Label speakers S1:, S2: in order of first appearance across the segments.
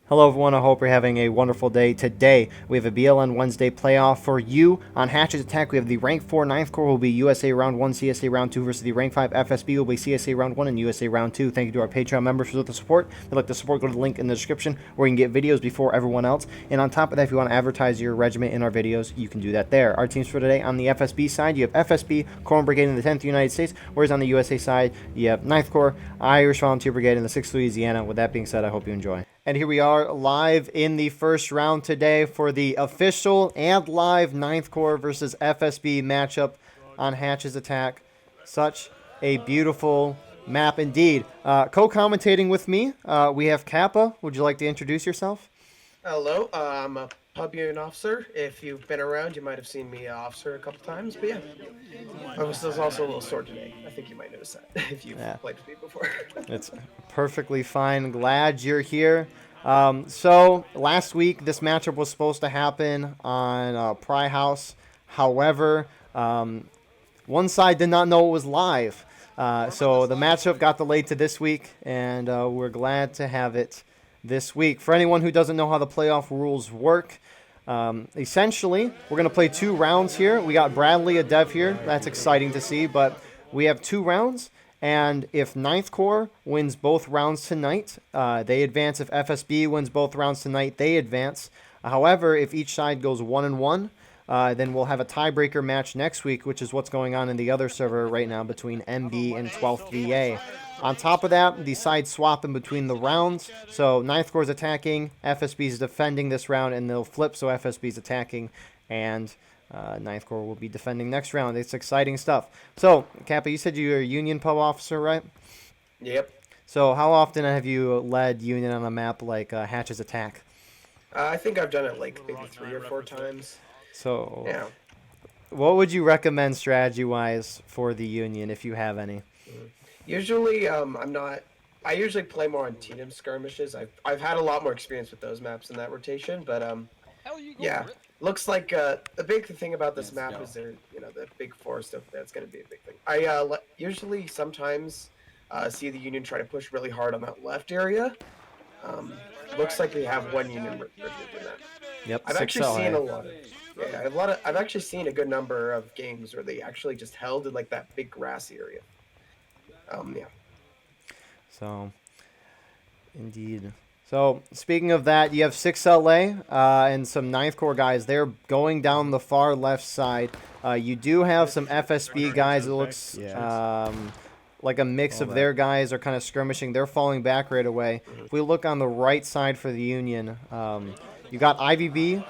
S1: Hello everyone, I hope you're having a wonderful day. Today, we have a BLN Wednesday playoff for you. On Hatches Attack, we have the Rank 4 Ninth Corps will be USA Round 1, CSA Round 2 versus the Rank 5 FSB will be CSA Round 1 and USA Round 2. Thank you to our Patreon members for the support. If you'd like the support, go to the link in the description where you can get videos before everyone else. And on top of that, if you want to advertise your regiment in our videos, you can do that there. Our teams for today, on the FSB side, you have FSB, Corps Brigade in the 10th United States, whereas on the USA side, you have Ninth Corps, Irish Volunteer Brigade in the 6th Louisiana. With that being said, I hope you enjoy. And here we are live in the first round today for the official and live Ninth Corps versus FSB matchup on Hatches Attack. Such a beautiful map indeed. Co-commentating with me, we have Kappa. Would you like to introduce yourself?
S2: Hello, I'm a pub union officer. If you've been around, you might have seen me officer a couple times, but yeah. I was also a little sore today. I think you might notice that if you've played with me before.
S1: It's perfectly fine. Glad you're here. So last week, this matchup was supposed to happen on Pry House. However, one side did not know it was live. So the matchup got delayed to this week, and we're glad to have it this week. For anyone who doesn't know how the playoff rules work, essentially, we're going to play 2 rounds here. We got Bradley, a dev here. That's exciting to see, but we have 2 rounds. And if Ninth Corps wins both rounds tonight, they advance. If FSB wins both rounds tonight, they advance. However, if each side goes 1-1, then we'll have a tiebreaker match next week, which is what's going on in the other server right now between MB and 12th VA. On top of that, the sides swap in between the rounds. So Ninth Corps is attacking, FSB is defending this round, and they'll flip so FSB is attacking, and Ninth Corps will be defending next round. It's exciting stuff. So, Kappa, you said you're a Union pub officer, right?
S2: Yep.
S1: So how often have you led Union on a map like Hatches Attack?
S2: I think I've done it like maybe 3 or 4 times.
S1: So,
S2: yeah.
S1: What would you recommend strategy-wise for the Union, if you have any?
S2: Usually, I usually play more on team skirmishes. I've had a lot more experience with those maps in that rotation, but yeah. Looks like the big thing about this map is the big forest over there. It's going to be a big thing. I usually sometimes see the Union try to push really hard on that left area. Looks like we have one Union in that.
S1: Yep.
S2: I've actually seen a lot of I've actually seen a good number of games where they actually just held in like that big grass area. Yeah.
S1: So, indeed. So, speaking of that, you have 6LA and some Ninth Corps guys. They're going down the far left side. You do have some FSB guys. It looks like a mix of their guys are kind of skirmishing. They're falling back right away. If we look on the right side for the Union, you got IVB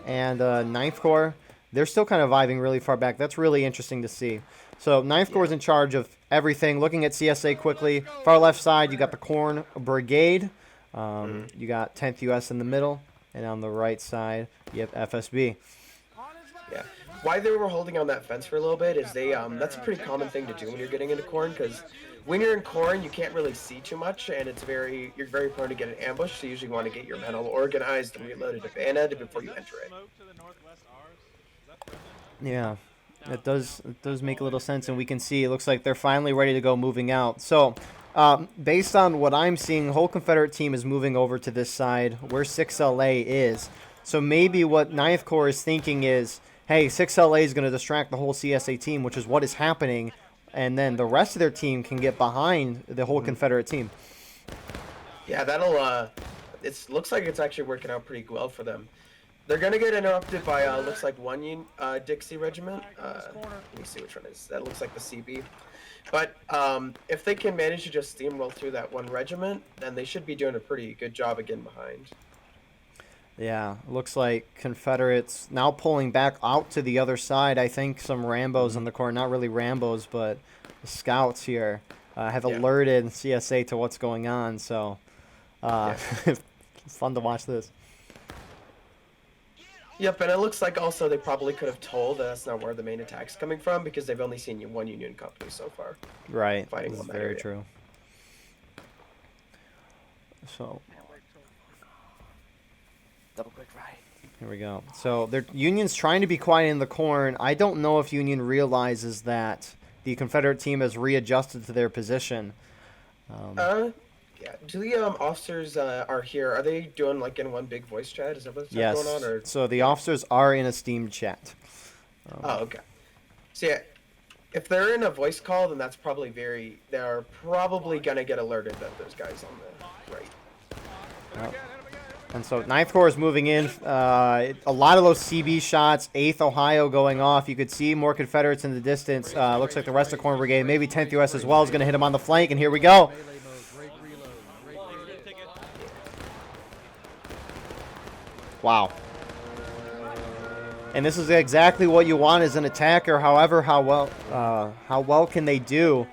S1: and Ninth Corps. They're still kind of vibing really far back. That's really interesting to see. So Ninth Corps is in charge of everything. Looking at CSA quickly, far left side, you got the Corn Brigade. You got 10th US in the middle, and on the right side, you have FSB.
S2: Yeah. Why they were holding on that fence for a little bit is that's a pretty common thing to do when you're getting into corn, because when you're in corn, you can't really see too much, and you're very prone to get an ambush, so you usually want to get your men all organized and reloaded and bayoneted before you enter it.
S1: Yeah, it does make a little sense, and we can see it looks like they're finally ready to go moving out. So, based on what I'm seeing, the whole Confederate team is moving over to this side where 6LA is. So maybe what Ninth Corps is thinking is, hey, 6LA is going to distract the whole CSA team, which is what is happening, and then the rest of their team can get behind the whole Confederate team.
S2: Yeah, that'll it looks like it's actually working out pretty well for them. They're gonna get interrupted by looks like one Dixie regiment. Let me see which one is. That looks like the CB. But if they can manage to just steamroll through that one regiment, then they should be doing a pretty good job of getting behind.
S1: Yeah, looks like Confederates now pulling back out to the other side. I think some Rambos in the corner, not really Rambos, but the scouts here have alerted CSA to what's going on. So it's fun to watch this.
S2: Yep, and it looks like also they probably could have told that's not where the main attack's coming from, because they've only seen one Union company so far.
S1: Right,
S2: fighting
S1: this is
S2: on that
S1: very
S2: area.
S1: true. So
S3: double click right.
S1: Here we go. So Union's trying to be quiet in the corn. I don't know if Union realizes that the Confederate team has readjusted to their position.
S2: Yeah. Do the officers are here? Are they doing like in one big voice chat? Is that what's
S1: Yes.
S2: going on? Or
S1: So the officers are in a Steam chat.
S2: oh, okay. So yeah, if they're in a voice call, then that's probably they're probably gonna get alerted that there's guys on the right.
S1: Yep. And so 9th Corps is moving in. A lot of those CB shots. 8th Ohio going off. You could see more Confederates in the distance. Looks like the rest of Corner Brigade, maybe 10th U.S. as well, is going to hit him on the flank. And here we go. Wow. And this is exactly what you want as an attacker. However, how well can they do?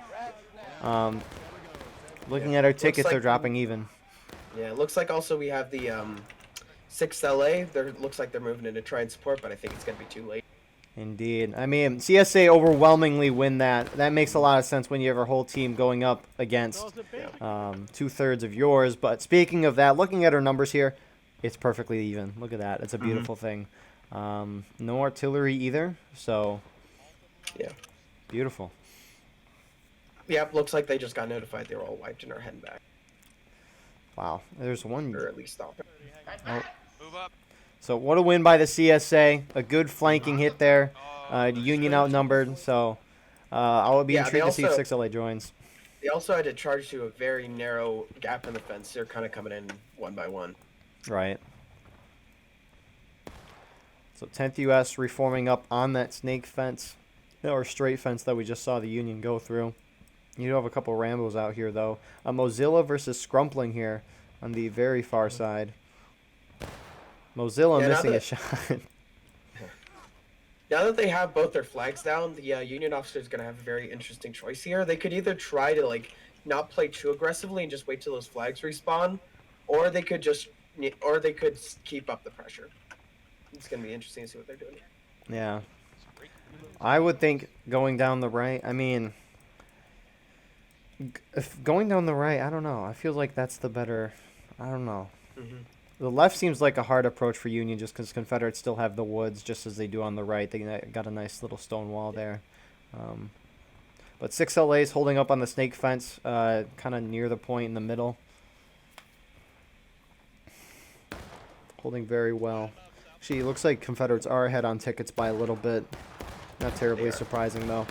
S1: Looking at our tickets, they're dropping even.
S2: Yeah, it looks like also we have the 6LA. Looks like they're moving in to try and support, but I think it's going to be too late.
S1: Indeed. I mean, CSA overwhelmingly win that. That makes a lot of sense when you have a whole team going up against 2/3 of yours. But speaking of that, looking at our numbers here, it's perfectly even. Look at that. It's a beautiful thing. No artillery either, so
S2: yeah,
S1: beautiful.
S2: Yep, looks like they just got notified they were all wiped and are heading back.
S1: Wow, there's one.
S2: Or at least stopping.
S1: Oh. So what a win by the CSA. A good flanking hit there. Union outnumbered, so I'll be intrigued to see if 6LA joins.
S2: They also had to charge to a very narrow gap in the fence. They're kind of coming in one by one.
S1: Right. So 10th U.S. reforming up on that snake fence, or straight fence that we just saw the Union go through. You do have a couple Rambos out here, though. Mozilla versus Scrumpling here on the very far side. Mozilla missing a shot.
S2: Now that they have both their flags down, the Union officer is going to have a very interesting choice here. They could either try to not play too aggressively and just wait till those flags respawn, or they could keep up the pressure. It's going to be interesting to see what they're doing.
S1: Yeah. I would think going down the right, I mean, if going down the right, I don't know. I feel like that's the better, I don't know. The left seems like a hard approach for Union just because Confederates still have the woods just as they do on the right. They got a nice little stone wall there. But 6LA is holding up on the snake fence, kind of near the point in the middle. Holding very well. Actually, it looks like Confederates are ahead on tickets by a little bit. Not terribly surprising, though.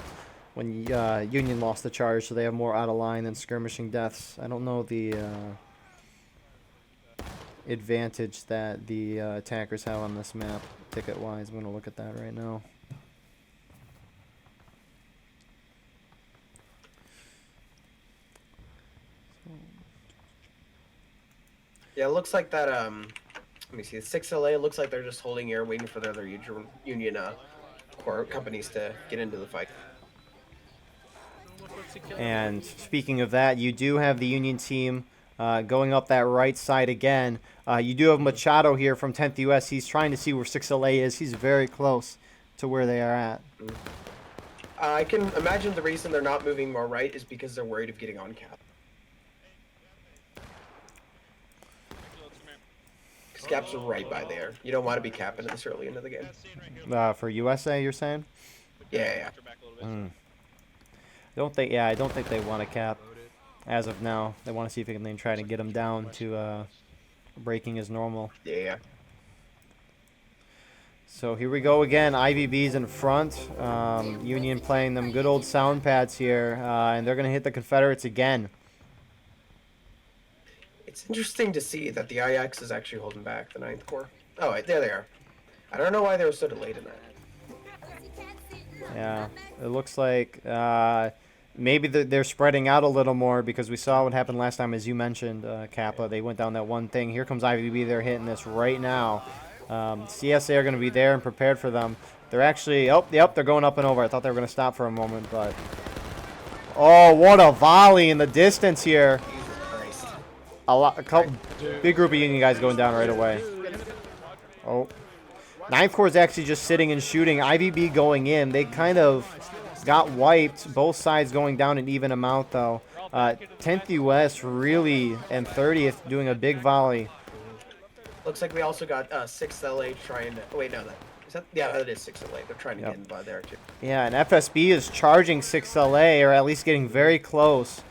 S1: When Union lost the charge, so they have more out of line than skirmishing deaths. I don't know the advantage that the attackers have on this map, ticket-wise. I'm going to look at that right now.
S2: Yeah, it looks like that, let me see, the 6LA, it looks like they're just holding here, waiting for the other Union corps companies to get into the fight.
S1: And speaking of that, you do have the Union team going up that right side again. You do have Machado here from 10th U.S. He's trying to see where 6LA is. He's very close to where they are at.
S2: I can imagine the reason they're not moving more right is because they're worried of getting on cap. Because caps are right by there. You don't want to be capping this early into the game.
S1: For USA, you're saying?
S2: Yeah.
S1: I don't think they want to cap as of now. They want to see if they can then try to get them down to breaking as normal.
S2: Yeah.
S1: So here we go again. IVB's in front. Union playing them good old sound pads here, and they're going to hit the Confederates again.
S2: It's interesting to see that the IX is actually holding back the 9th Corps. Oh, wait, there they are. I don't know why they were so delayed in that.
S1: Yeah, it looks like maybe they're spreading out a little more because we saw what happened last time, as you mentioned, Kappa. They went down that one thing. Here comes IVB. They're hitting this right now. CSA are going to be there and prepared for them. They're actually, they're going up and over. I thought they were going to stop for a moment, but... Oh, what a volley in the distance here. A couple, big group of Union guys going down right away. Oh. 9th Corps is actually just sitting and shooting. IVB going in. They kind of got wiped. Both sides going down an even amount, though. 10th U.S. really, and 30th doing a big volley.
S2: Looks like we also got 6LA trying to... Wait, no, that is 6LA. They're trying to get in by there, too.
S1: Yeah, and FSB is charging 6LA, or at least getting very close.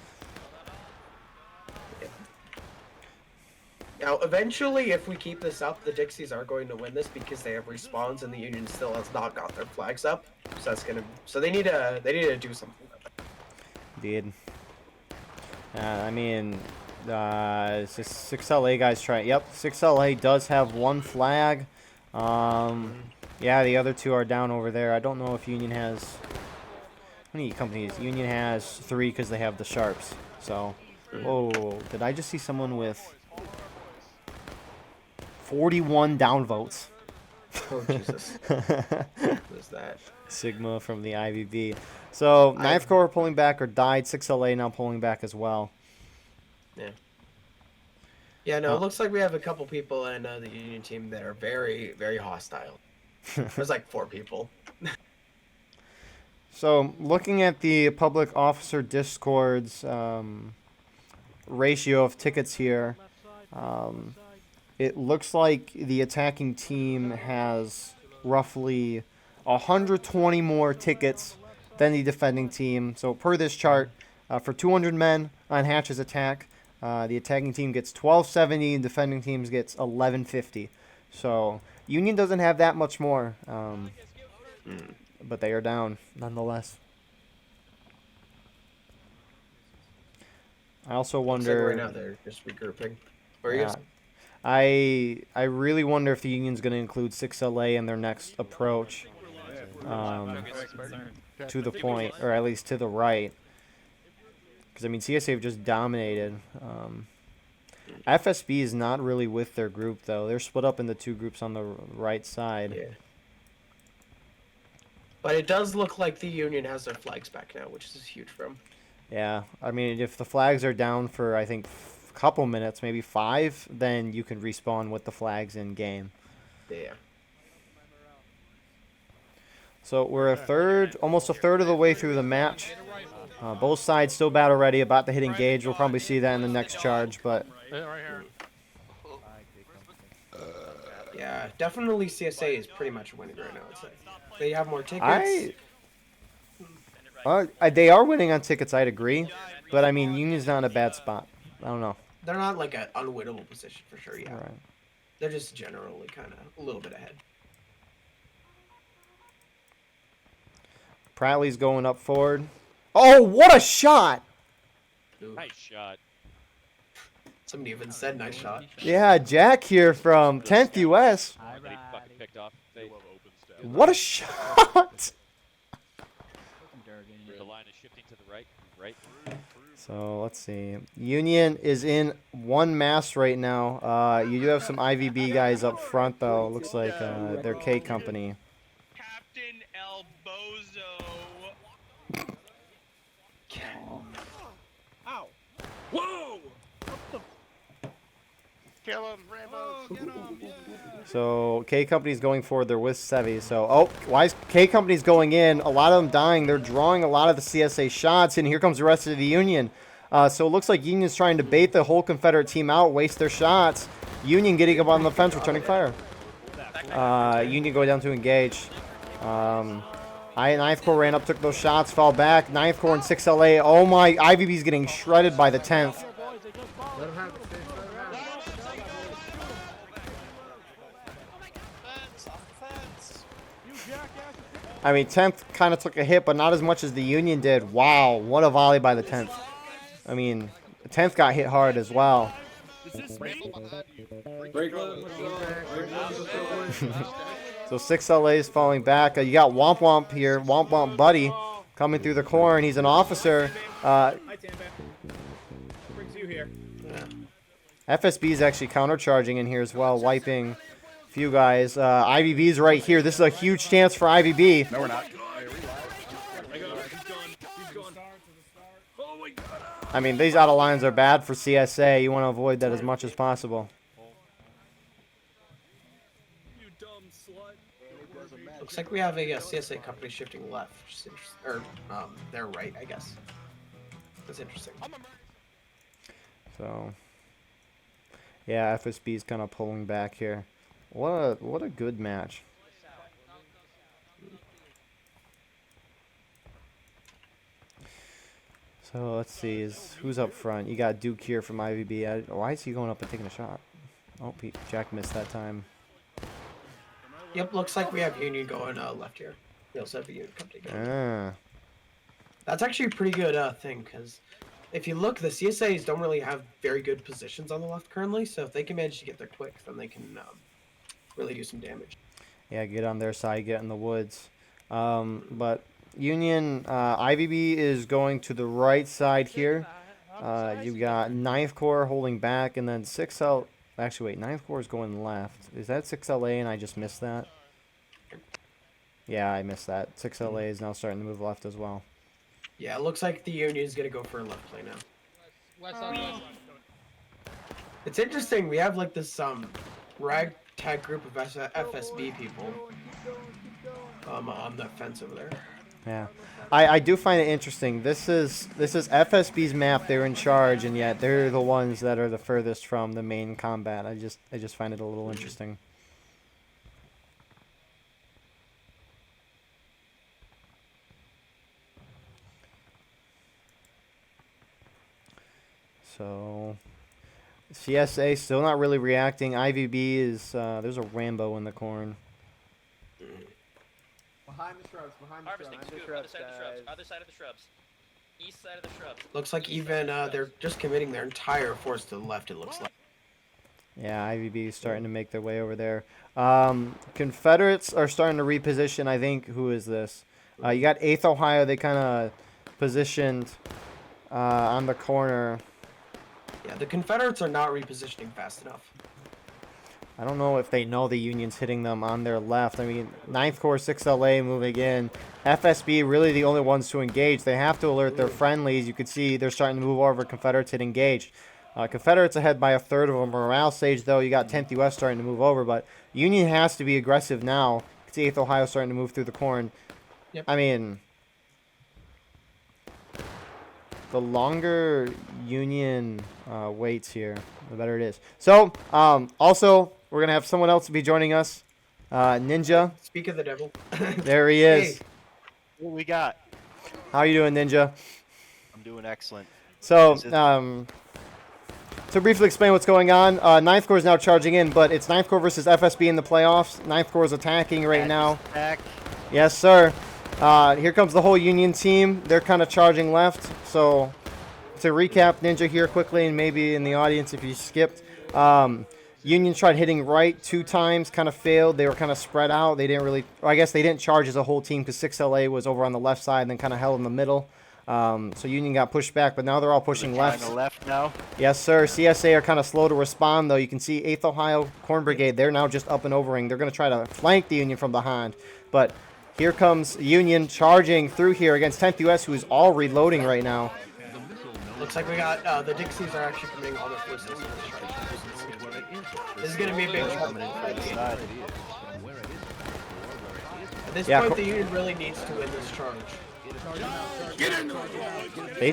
S2: Now, eventually, if we keep this up, the Dixies are going to win this because they have respawns and the Union still has not got their flags up. So that's gonna. So they need to do something about that.
S1: Indeed. I mean, it's just 6LA guys trying. Yep, 6LA does have one flag. Yeah, the other two are down over there. I don't know if Union has. How many companies? Union has 3 because they have the sharps. So, whoa, did I just see someone with 41 downvotes?
S2: Oh Jesus! What is that?
S1: Sigma from the IVB. So, 9th Corps pulling back or died. 6LA now pulling back as well.
S2: Yeah. Yeah, no, it looks like we have a couple people in the Union team that are very, very hostile. There's like 4 people.
S1: So, looking at the public officer discords ratio of tickets here, it looks like the attacking team has roughly 120 more tickets than the defending team. So, per this chart, for 200 men on Hatch's attack, the attacking team gets 1270 and defending teams gets 1150. So, Union doesn't have that much more. But they are down nonetheless. I also wonder.
S2: Right now they're just regrouping.
S1: I really wonder if the Union's going to include 6LA in their next approach. To the point, or at least to the right. Because I mean, CSA have just dominated. FSB is not really with their group though. They're split up into 2 groups on the right side.
S2: Yeah. But it does look like the Union has their flags back now, which is huge for them.
S1: Yeah, I mean, if the flags are down for, I think, a couple minutes, maybe 5, then you can respawn with the flags in game.
S2: Yeah.
S1: So we're almost a third of the way through the match. Both sides still battle ready, about to hit engage. We'll probably see that in the next charge, but...
S2: Yeah, definitely CSA is pretty much winning right now, I'd say. They have more tickets.
S1: They are winning on tickets, I'd agree. But, I mean, Union's not in a bad spot. I don't know.
S2: They're not, like, an unwinnable position, for sure, yeah.
S1: Right.
S2: They're just generally kind of a little bit ahead.
S1: Pratley's going up forward. Oh, what a shot!
S2: Ooh.
S3: Nice shot.
S2: Somebody even said nice shot.
S1: Yeah, Jack here from 10th US.
S3: Somebody fucking picked off.
S1: What a shot!
S3: The line is shifting to the right.
S1: So let's see. Union is in one mass right now. You do have some IVB guys up front though. Looks like they're K Company.
S4: Captain El Bozo. Ow! Whoa! Kill him, Rambo! Get him!
S1: So K Company's going forward. They're with Sevi. So why is K Company's going in? A lot of them dying. They're drawing a lot of the CSA shots, and here comes the rest of the Union. So it looks like Union's trying to bait the whole Confederate team out, waste their shots. Union getting up on the fence, returning fire. Union going down to engage. 9th Corps ran up, took those shots, fell back. 9th Corps and 6LA. Oh my, IVB's getting shredded by the 10th. I mean, 10th kind of took a hit, but not as much as the Union did. Wow, what a volley by the 10th. I mean, the 10th got hit hard as well. So 6LA is falling back. You got Womp Womp here, Womp Womp Buddy, coming through the corner, and he's an officer. FSB is actually countercharging in here as well, wiping a few guys. IVB's right here. This is a huge chance for IVB.
S5: No, we're not.
S1: I mean, these out of lines are bad for CSA. You want to avoid that as much as possible.
S2: Looks like we have a CSA company shifting left, which is interesting. Or, they're right, I guess. That's interesting.
S1: So, yeah, FSB is kind of pulling back here. What a good match. So let's see, who's up front? You got Duke here from IVB. Why is he going up and taking a shot? Oh, Jack missed that time.
S2: Yep, looks like we have Union going left here. We also have a Union coming together.
S1: Ah.
S2: That's actually a pretty good thing, because if you look, the CSAs don't really have very good positions on the left currently, so if they can manage to get there quick, then they can really do some damage.
S1: Yeah, get on their side, get in the woods. But Union, IVB is going to the right side here. You got 9th Corps holding back, and then 6L... Actually, wait, 9th Corps is going left. Is that 6LA and I just missed that? Yeah, I missed that. 6LA is now starting to move left as well.
S2: Yeah, it looks like the Union's going to go for a left play now. It's interesting, we have like this ragtag group of FSB people on the fence over there.
S1: Yeah, I do find it interesting. This is FSB's map. They're in charge, and yet they're the ones that are the furthest from the main combat. I just find it a little interesting. So, CSA still not really reacting. IVB is there's a Rambo in the corn.
S5: Behind the shrubs, behind the
S6: Harvesting,
S5: shrubs.
S6: scoop, other side of the shrubs, other side of the shrubs. East side of the shrubs.
S2: Looks like even they're just committing their entire force to the left, it looks like.
S1: Yeah, IVB is starting to make their way over there. Confederates are starting to reposition, I think. Who is this? You got 8th Ohio. They kind of positioned on the corner.
S2: Yeah, the Confederates are not repositioning fast enough.
S1: I don't know if they know the Union's hitting them on their left. I mean, 9th Corps, 6LA moving in. FSB really the only ones to engage. They have to alert their friendlies. You can see they're starting to move over. Confederates hit engaged. Confederates ahead by a third of them. Morale stage, though, you got 10th US starting to move over. But Union has to be aggressive now. You can see 8th Ohio starting to move through the corn.
S2: Yep.
S1: I mean, the longer Union waits here, the better it is. So, also, we're going to have someone else be joining us. Ninja.
S2: Speak of the devil.
S1: There he is.
S2: Hey.
S7: What we got?
S1: How you doing, Ninja?
S7: I'm doing excellent.
S1: So, to briefly explain what's going on, 9th Corps is now charging in, but it's 9th Corps versus FSB in the playoffs. 9th Corps is attacking right now.
S7: Back.
S1: Yes, sir. Here comes the whole Union team. They're kind of charging left. So, to recap, Ninja here quickly, and maybe in the audience if you skipped. Union tried hitting right 2 times, kind of failed. They were kind of spread out. They didn't really, or I guess they didn't charge as a whole team because 6LA was over on the left side and then kind of held in the middle. So Union got pushed back, but now they're all pushing left.
S7: On the left now.
S1: Yes, sir. CSA are kind of slow to respond, though. You can see 8th Ohio Corn Brigade. They're now just up and overing. They're going to try to flank the Union from behind. But here comes Union charging through here against 10th US, who is all reloading right now.
S2: Looks like we got the Dixies are actually committing all their forces. This is going to be a big trouble. At this point, the Union really needs to win this charge.
S1: They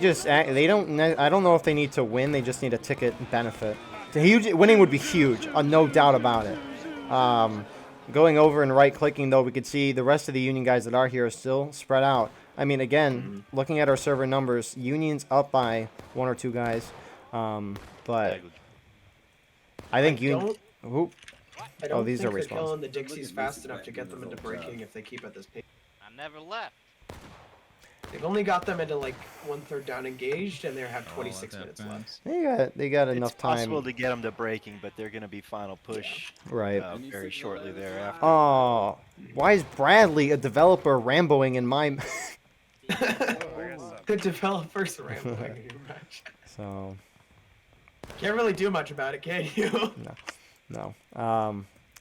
S1: don't. I don't know if they need to win. They just need a ticket benefit. Winning would be huge, no doubt about it. Going over and right-clicking, though, we could see the rest of the Union guys that are here are still spread out. I mean, again, looking at our server numbers, Union's up by 1 or 2 guys, but I think Union.
S2: I don't
S1: these
S2: think
S1: are
S2: they're
S1: respawns.
S2: killing the Dixies fast enough to get them into breaking if they keep at this pace.
S6: I never left.
S2: They've only got them into like 1/3 down engaged, and they have 26 minutes left.
S1: They got enough
S7: It's
S1: time.
S7: possible to get them to breaking, but they're going to be final push
S1: Right.
S7: very shortly thereafter.
S1: Oh, why is Bradley a developer ramboing in my?
S2: The developers rambling.
S1: So.
S2: Can't really do much about it, can you?
S1: No.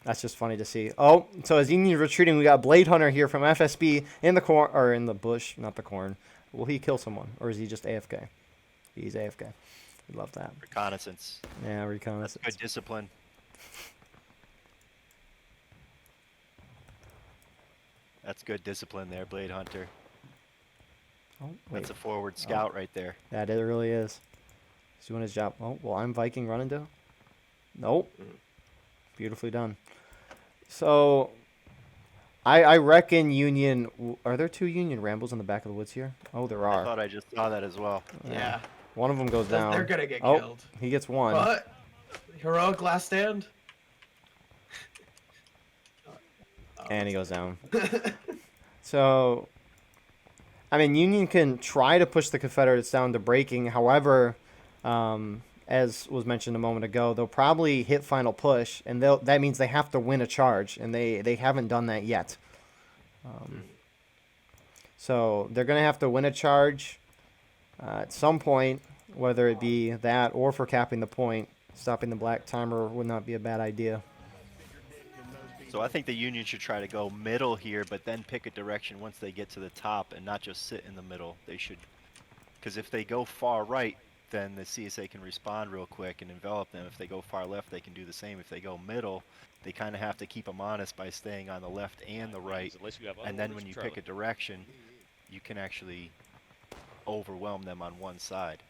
S1: That's just funny to see. Oh, so as Union's retreating, we got Blade Hunter here from FSB in the corn, or in the bush, not the corn. Will he kill someone, or is he just AFK? He's AFK. We love that.
S7: Reconnaissance.
S1: Yeah, reconnaissance.
S7: That's good discipline. That's good discipline there, Blade Hunter.
S1: Oh, wait.
S7: That's a forward scout right there.
S1: That it really is. He's doing his job. Oh, well, I'm Viking running to. Nope. Beautifully done. So, I reckon Union. Are there 2 Union Rambles in the back of the woods here? Oh, there
S7: I
S1: are.
S7: thought I just saw that as well.
S2: Yeah.
S1: One of them goes down.
S2: They're gonna get
S1: Oh,
S2: killed.
S1: he gets one.
S2: But heroic last stand.
S1: And he goes down. So, I mean, Union can try to push the Confederates down to breaking. However, as was mentioned a moment ago, they'll probably hit final push, and that means they have to win a charge, and they haven't done that yet. So they're going to have to win a charge at some point, whether it be that or for capping the point. Stopping the black timer would not be a bad idea.
S7: So I think the Union should try to go middle here, but then pick a direction once they get to the top and not just sit in the middle. They should, because if they go far right, then the CSA can respond real quick and envelop them. If they go far left, they can do the same. If they go middle, they kind of have to keep them honest by staying on the left and the right. And then when you pick a direction, you can actually overwhelm them on one side.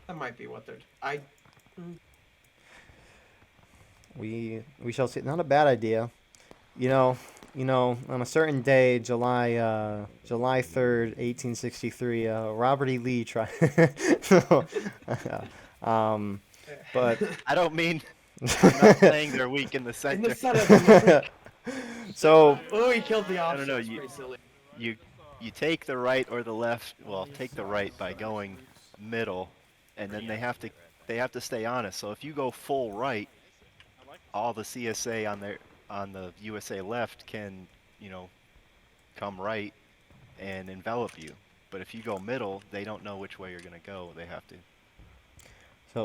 S2: That might be what they're.
S1: We shall see. Not a bad idea. You know, on a certain day, July 3rd, 1863, Robert E. Lee tried. But
S7: I don't mean. I'm not saying they're weak in the center.
S2: In the center.
S1: So.
S2: Oh, he killed the officer.
S7: I don't know. You take the right or the left. Well, take the right by going middle, and then they have to stay honest. So if you go full right, all the CSA on the USA left can, come right and envelop you. But if you go middle, they don't know which way you're going to go. They have to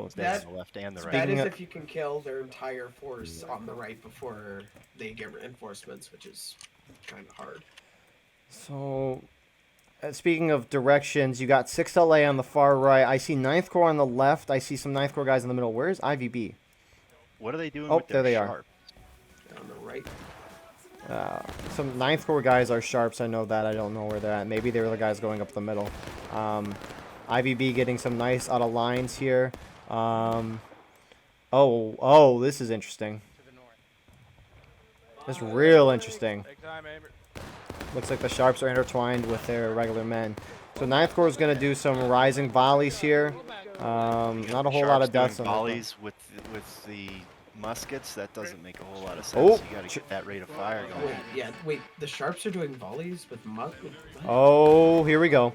S7: stay on the left and the right.
S2: That is if you can kill their entire force on the right before they get reinforcements, which is kind of hard.
S1: So, speaking of directions, you got 6LA on the far right. I see 9th Corps on the left. I see some 9th Corps guys in the middle. Where's IVB?
S7: What are they doing
S1: Oh,
S7: with their
S1: there they
S7: sharp?
S1: are.
S2: On the right.
S1: Some 9th Corps guys are sharps. I know that. I don't know where they're at. Maybe they were the guys going up the middle. IVB getting some nice out of lines here. Oh, this is interesting. This is real interesting. Looks like the sharps are intertwined with their regular men. So 9th Corps is going to do some rising volleys here. Not a whole lot of deaths on
S7: volleys with the muskets. That doesn't make a whole lot of sense.
S1: Oh,
S7: You got to get that rate of fire going.
S2: Wait. The sharps are doing volleys with muskets.
S1: Oh, here we go.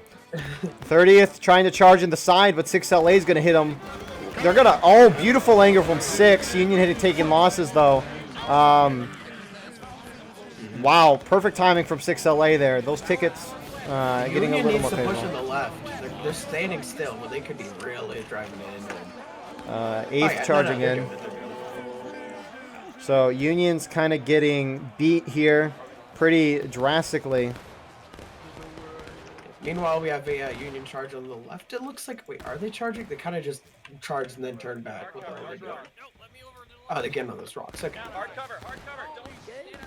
S1: 30th trying to charge in the side, but 6LA is going to hit them. They're going to... Oh, beautiful angle from 6. Union hit it taking losses, though. Wow, perfect timing from 6LA there. Those tickets getting a little more
S2: favorable. Union needs to push on
S1: favorable.
S2: the left. They're standing still, but they could be really driving in.
S1: 8th charging in. So Union's kind of getting beat here pretty drastically.
S2: Meanwhile, we have a Union charge on the left. It looks like... Wait, are they charging? They kind of just charged and then turned back. What are they doing? Oh, they're getting on those rocks. Okay.
S6: Hard cover.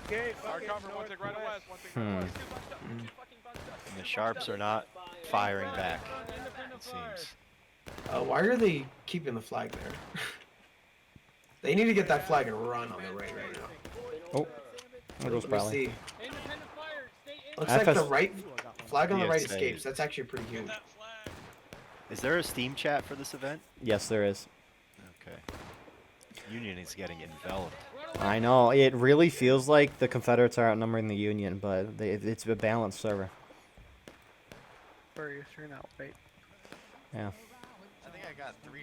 S4: Okay, hard cover. One tick right west. One tick right west.
S7: And the sharps are not firing back, it seems.
S2: Why are they keeping the flag there? They need to get that flag and run on the right now.
S1: Oh, there goes
S2: Let me
S1: Bradley.
S2: see. Looks like the right flag on the right
S7: DSA.
S2: escapes. That's actually pretty huge.
S7: Is there a Steam chat for this event?
S1: Yes, there is.
S7: Okay. Union is getting enveloped.
S1: I know. It really feels like the Confederates are outnumbering the Union, but it's a balanced server.
S5: You're not wait.
S1: Yeah.
S8: I think I got 3.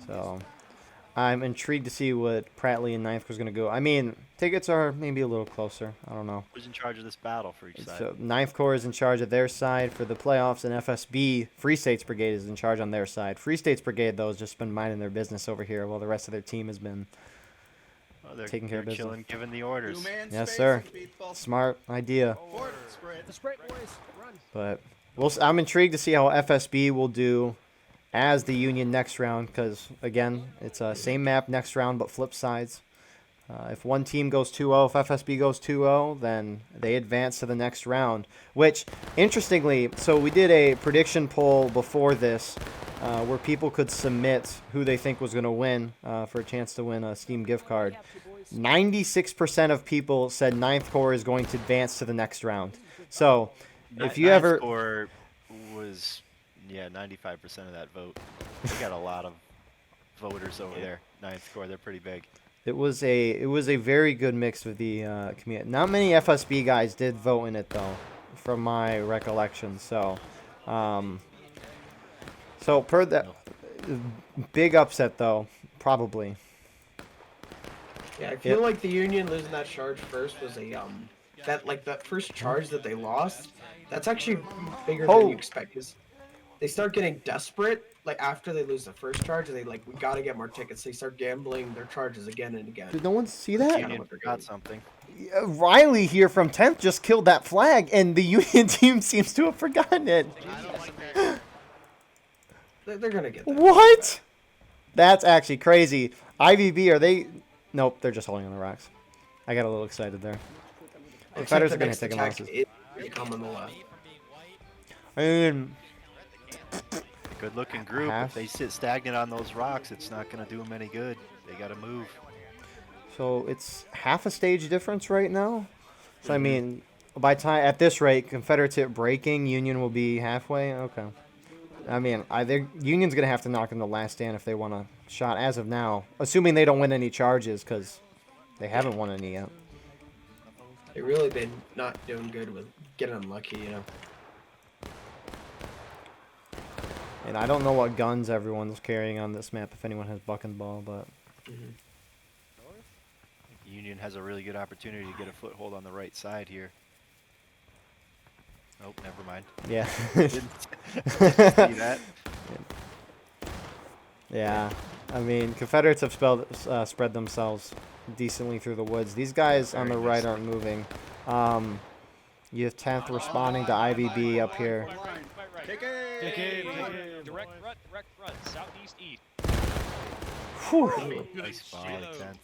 S1: So I'm intrigued to see what Prattley and 9th Corps is going to go. I mean, tickets are maybe a little closer. I don't know.
S7: Who's in charge of this battle for each side?
S1: So 9th Corps is in charge of their side for the playoffs, and FSB, Free States Brigade, is in charge on their side. Free States Brigade, though, has just been minding their business over here while the rest of their team has been taking care of business.
S7: Chilling, giving the orders.
S1: Yes, sir. Smart idea. But I'm intrigued to see how FSB will do as the Union next round, because, again, it's a same map next round but flip sides. If one team goes 2-0, if FSB goes 2-0, then they advance to the next round. Which, interestingly, so we did a prediction poll before this where people could submit who they think was going to win for a chance to win a Steam gift card. 96% of people said 9th Corps is going to advance to the next round. So, if you ever...
S7: 9th Corps was, 95% of that vote. We got a lot of voters over there. 9th Corps, they're pretty big.
S1: It was a very good mix with the community. Not many FSB guys did vote in it though, from my recollection. So, per that, big upset though, probably.
S2: Yeah, I feel like the Union losing that charge first was a that first charge that they lost. That's actually bigger than you expect. 'Cause they start getting desperate like after they lose the first charge. They like we got to get more tickets. They start gambling their charges again and again.
S1: Did no one see that?
S7: Union forgot something.
S1: Riley here from 10th just killed that flag, and the Union team seems to have forgotten it.
S2: They're gonna get that.
S1: What? That's actually crazy. IVB, are they? Nope, they're just holding on the rocks. I got a little excited there. The Fighters are going to take losses.
S2: Come on the left.
S1: I mean,
S7: Good looking group. If they sit stagnant on those rocks, it's not going to do them any good. They got to move.
S1: so it's half a stage difference right now. So I mean, by time at this rate, Confederate hit breaking, Union will be halfway. Okay. I mean, Union's gonna have to knock in the last stand if they want a shot. As of now, assuming they don't win any charges, because they haven't won any yet.
S2: They've really been not doing good with getting unlucky, you know.
S1: And I don't know what guns everyone's carrying on this map. If anyone has buck and ball, but
S7: Union has a really good opportunity to get a foothold on the right side here. Oh, never mind.
S1: yeah,
S7: Didn't see that.
S1: yeah. I mean, Confederates have spread themselves decently through the woods. These guys on the right aren't moving. You have 10th responding to IVB up here.
S3: Direct front, southeast, east.
S1: Whew.
S7: Nice volley, 10th.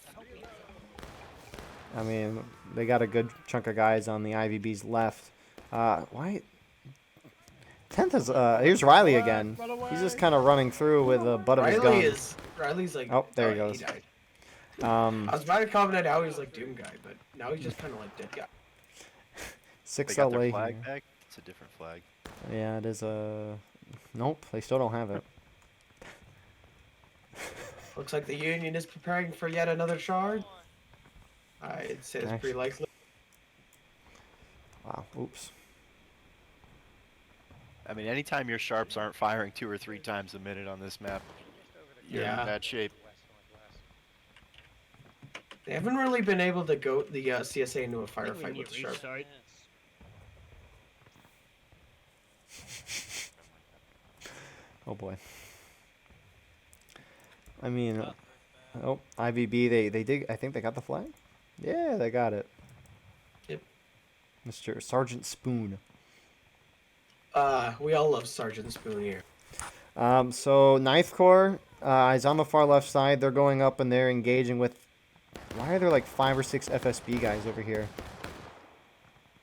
S1: I mean, they got a good chunk of guys on the IVB's left. Why? 10th is, here's Riley again. He's just kind of running through with the butt of his gun.
S2: Riley's like,
S1: oh, there he goes.
S2: Died. I was about to comment how he's like Doom guy, but now he's just kind of like dead guy.
S1: 6
S7: They got their
S1: LA
S7: flag
S1: here.
S7: back? It's a different flag.
S1: Yeah, it is a... Nope, they still don't have it.
S2: Looks like the Union is preparing for yet another charge. I'd say it's pretty likely.
S1: Wow, oops.
S7: I mean, anytime your sharps aren't firing 2 or 3 times a minute on this map, you're in bad shape.
S2: They haven't really been able to go the CSA into a firefight with the sharp.
S1: Oh boy. I mean, oh, IVB, they did, I think they got the flag? Yeah, they got it.
S2: Yep.
S1: Mr. Sergeant Spoon.
S2: We all love Sergeant Spoon here.
S1: So 9th Corps is on the far left side. They're going up and they're engaging with... Why are there like 5 or 6 FSB guys over here?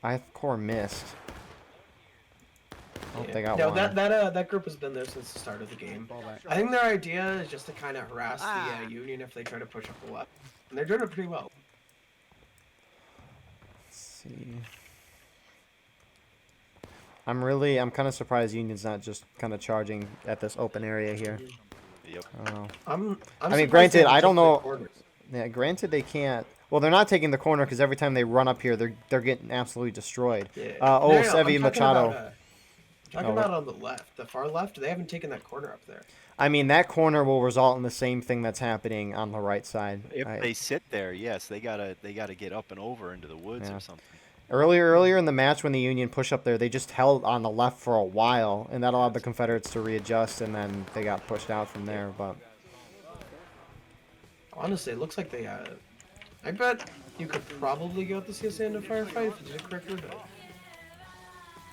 S1: 9th Corps missed. Oh, they got
S2: no,
S1: one.
S2: that group has been there since the start of the game. I think their idea is just to kind of harass the Union if they try to push up the left, and they're doing it pretty well.
S1: Let's see. I'm kind of surprised Union's not just kind of charging at this open area here.
S7: Yep.
S1: I mean, granted, I don't know. Yeah, granted they can't. Well, they're not taking the corner because every time they run up here, they're getting absolutely destroyed.
S2: Yeah.
S1: Sevi Machado.
S2: Talking about on the left, the far left, they haven't taken that corner up there.
S1: I mean, that corner will result in the same thing that's happening on the right side.
S7: If they sit there, yes, they gotta get up and over into the woods or something.
S1: Earlier in the match when the Union pushed up there, they just held on the left for a while, and that allowed the Confederates to readjust, and then they got pushed out from there. But
S2: honestly, it looks like they. I bet you could probably go with the CSA in a firefight if you did it correctly, but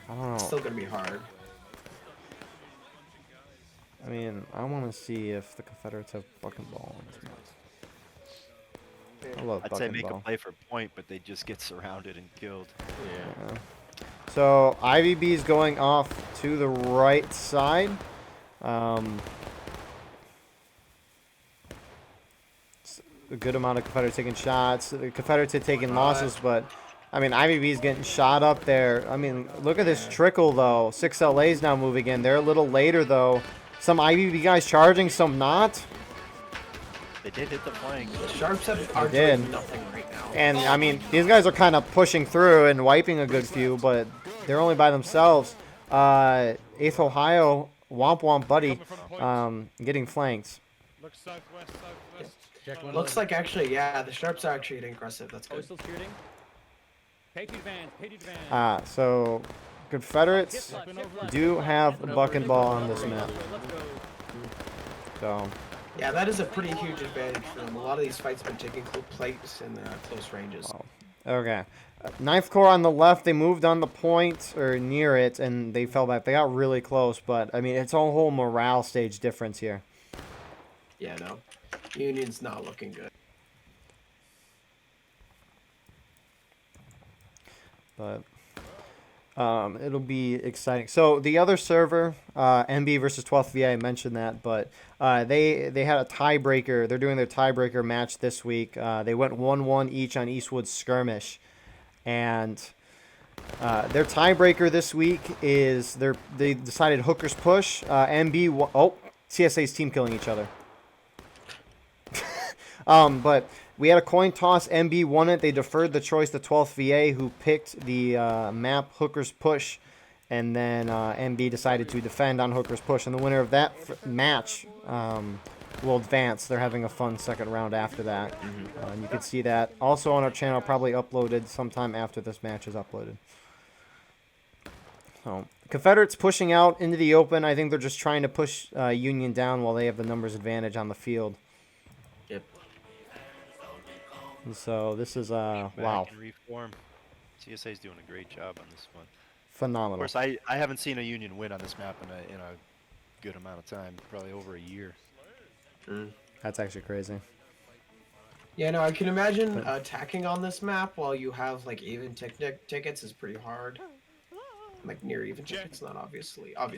S1: I don't know.
S2: It's still gonna be hard.
S1: I mean, I want to see if the Confederates have buck and ball in this match. I love
S7: I'd
S1: buck
S7: say
S1: and
S7: make
S1: ball.
S7: a play for point, but they just get surrounded and killed.
S1: Yeah. So IVB is going off to the right side. A good amount of Confederates taking shots. The Confederates had taken losses, but I mean IVB is getting shot up there. I mean, look at this trickle though. 6 LA's now moving in. They're a little later though. Some IVB guys charging, some not.
S7: They did hit the flank.
S2: The Sharps are
S1: did.
S2: doing nothing right now.
S1: And, I mean, these guys are kind of pushing through and wiping a good few, but they're only by themselves. 8th Ohio, Womp Womp Buddy, getting flanked.
S4: Look southwest, southwest.
S2: Looks like actually, yeah, the Sharps are actually getting aggressive. That's
S9: Oh,
S2: good.
S9: still shooting. Pay to advance.
S1: So Confederates do have a buck and ball on this map. So,
S2: Yeah, that is a pretty huge advantage for them. A lot of these fights have been taking place in close ranges.
S1: okay. 9th Corps on the left, they moved on the point, or near it, and they fell back. They got really close, but, I mean, it's a whole morale stage difference here.
S2: Yeah, no. Union's not looking good.
S1: But it'll be exciting. So the other server, MB versus 12th VA, I mentioned that, but they had a tiebreaker. They're doing their tiebreaker match this week. They went 1-1 each on Eastwood skirmish, and their tiebreaker this week is they decided hookers push. MB CSA's team killing each other. But we had a coin toss. MB won it. They deferred the choice to 12th VA, who picked the map Hooker's Push, and then MB decided to defend on Hooker's Push. And the winner of that match will advance. They're having a fun second round after that. And you can see that also on our channel, probably uploaded sometime after this match is uploaded. So Confederates pushing out into the open. I think they're just trying to push Union down while they have the numbers advantage on the field.
S2: Yep.
S1: So this is wow,
S7: And reform. CSA's doing a great job on this one.
S1: phenomenal.
S7: Of course, I haven't seen a Union win on this map in a good amount of time, probably over a year.
S1: That's actually crazy.
S2: Yeah, no, I can imagine attacking on this map while you have like even tickets is pretty hard. Like near even tickets, not obviously not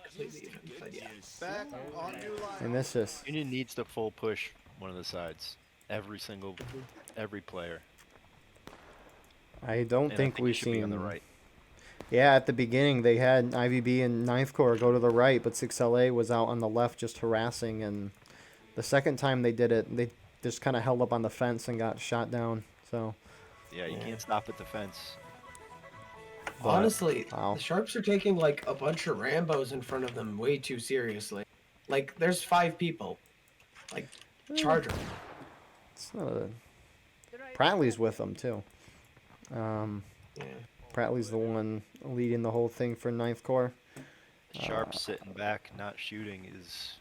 S2: completely even, but yeah.
S8: Back on your line.
S1: And this is
S7: Union needs to full push one of the sides. Every player.
S1: I don't
S7: And
S1: think
S7: it
S1: we've
S7: should be
S1: seen.
S7: on the right.
S1: Yeah, at the beginning they had IVB and 9th Corps go to the right, but 6LA was out on the left just harassing. And the second time they did it, they just kind of held up on the fence and got shot down. So
S7: Yeah, you can't stop at the fence.
S1: but,
S2: Honestly,
S1: wow.
S2: the Sharps are taking like a bunch of Rambos in front of them way too seriously. Like, there's 5 people. Like, charge 'em.
S1: It's not a... Pratley's with them too.
S2: Yeah.
S1: Pratley's the one leading the whole thing for 9th Corps.
S7: Sharp sitting back, not shooting is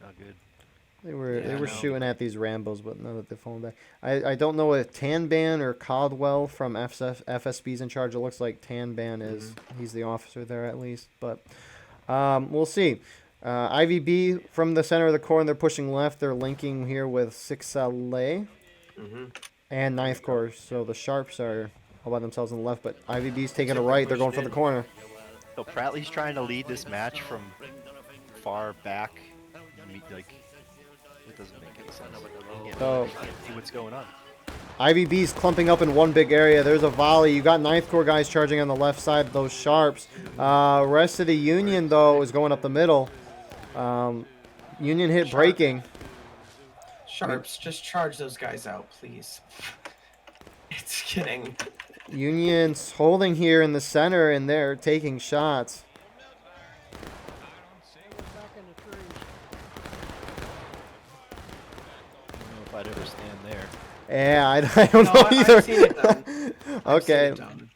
S7: not good.
S1: They were
S2: Yeah, I know.
S1: shooting at these Rambos, but now that they've fallen back, I don't know if Tanban or Caldwell from FSB's in charge. It looks like Tanban is he's the officer there at least, but we'll see. IVB from the center of the core, and they're pushing left. They're linking here with 6LA and 9th Corps, so the Sharps are all by themselves on the left, but IVB's taking a right. They're going for the corner.
S7: So Pratley's trying to lead this match from far back. Like, it doesn't make any sense.
S1: So
S7: You can't see what's going on.
S1: IVB's clumping up in one big area. There's a volley. You got 9th Corps guys charging on the left side of those Sharps. Rest of the Union, though, is going up the middle. Union hit breaking.
S2: Sharps, just charge those guys out, please. It's kidding.
S1: Union's holding here in the center, and they're taking shots.
S7: I don't know if I'd ever stand there.
S1: Yeah, I don't
S2: No,
S1: know
S2: I've
S1: either.
S2: seen it done. I've seen
S1: Okay.
S2: it done.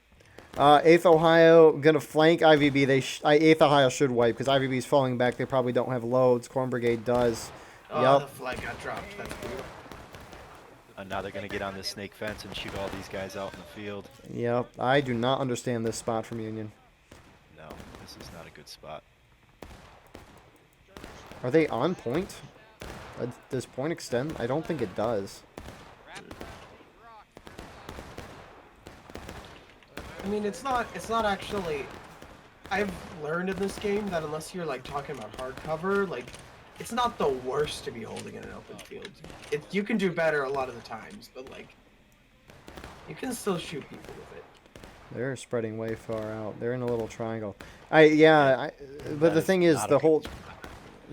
S1: 8th Ohio gonna flank IVB. 8th Ohio should wipe because IVB's falling back. They probably don't have loads. Corn Brigade does.
S2: Oh, the
S1: Yep.
S2: flag got dropped. That's beautiful.
S7: And now they're going to get on this snake fence and shoot all these guys out in the field.
S1: Yep. I do not understand this spot from Union.
S7: No, this is not a good spot.
S1: Are they on point? Does point extend? I don't think it does.
S2: I mean, it's not actually. I've learned in this game that unless you're like talking about hardcover, like it's not the worst to be holding in an open field. You can do better a lot of the times, but like you can still shoot people with it.
S1: They're spreading way far out. They're in a little triangle. But the thing is,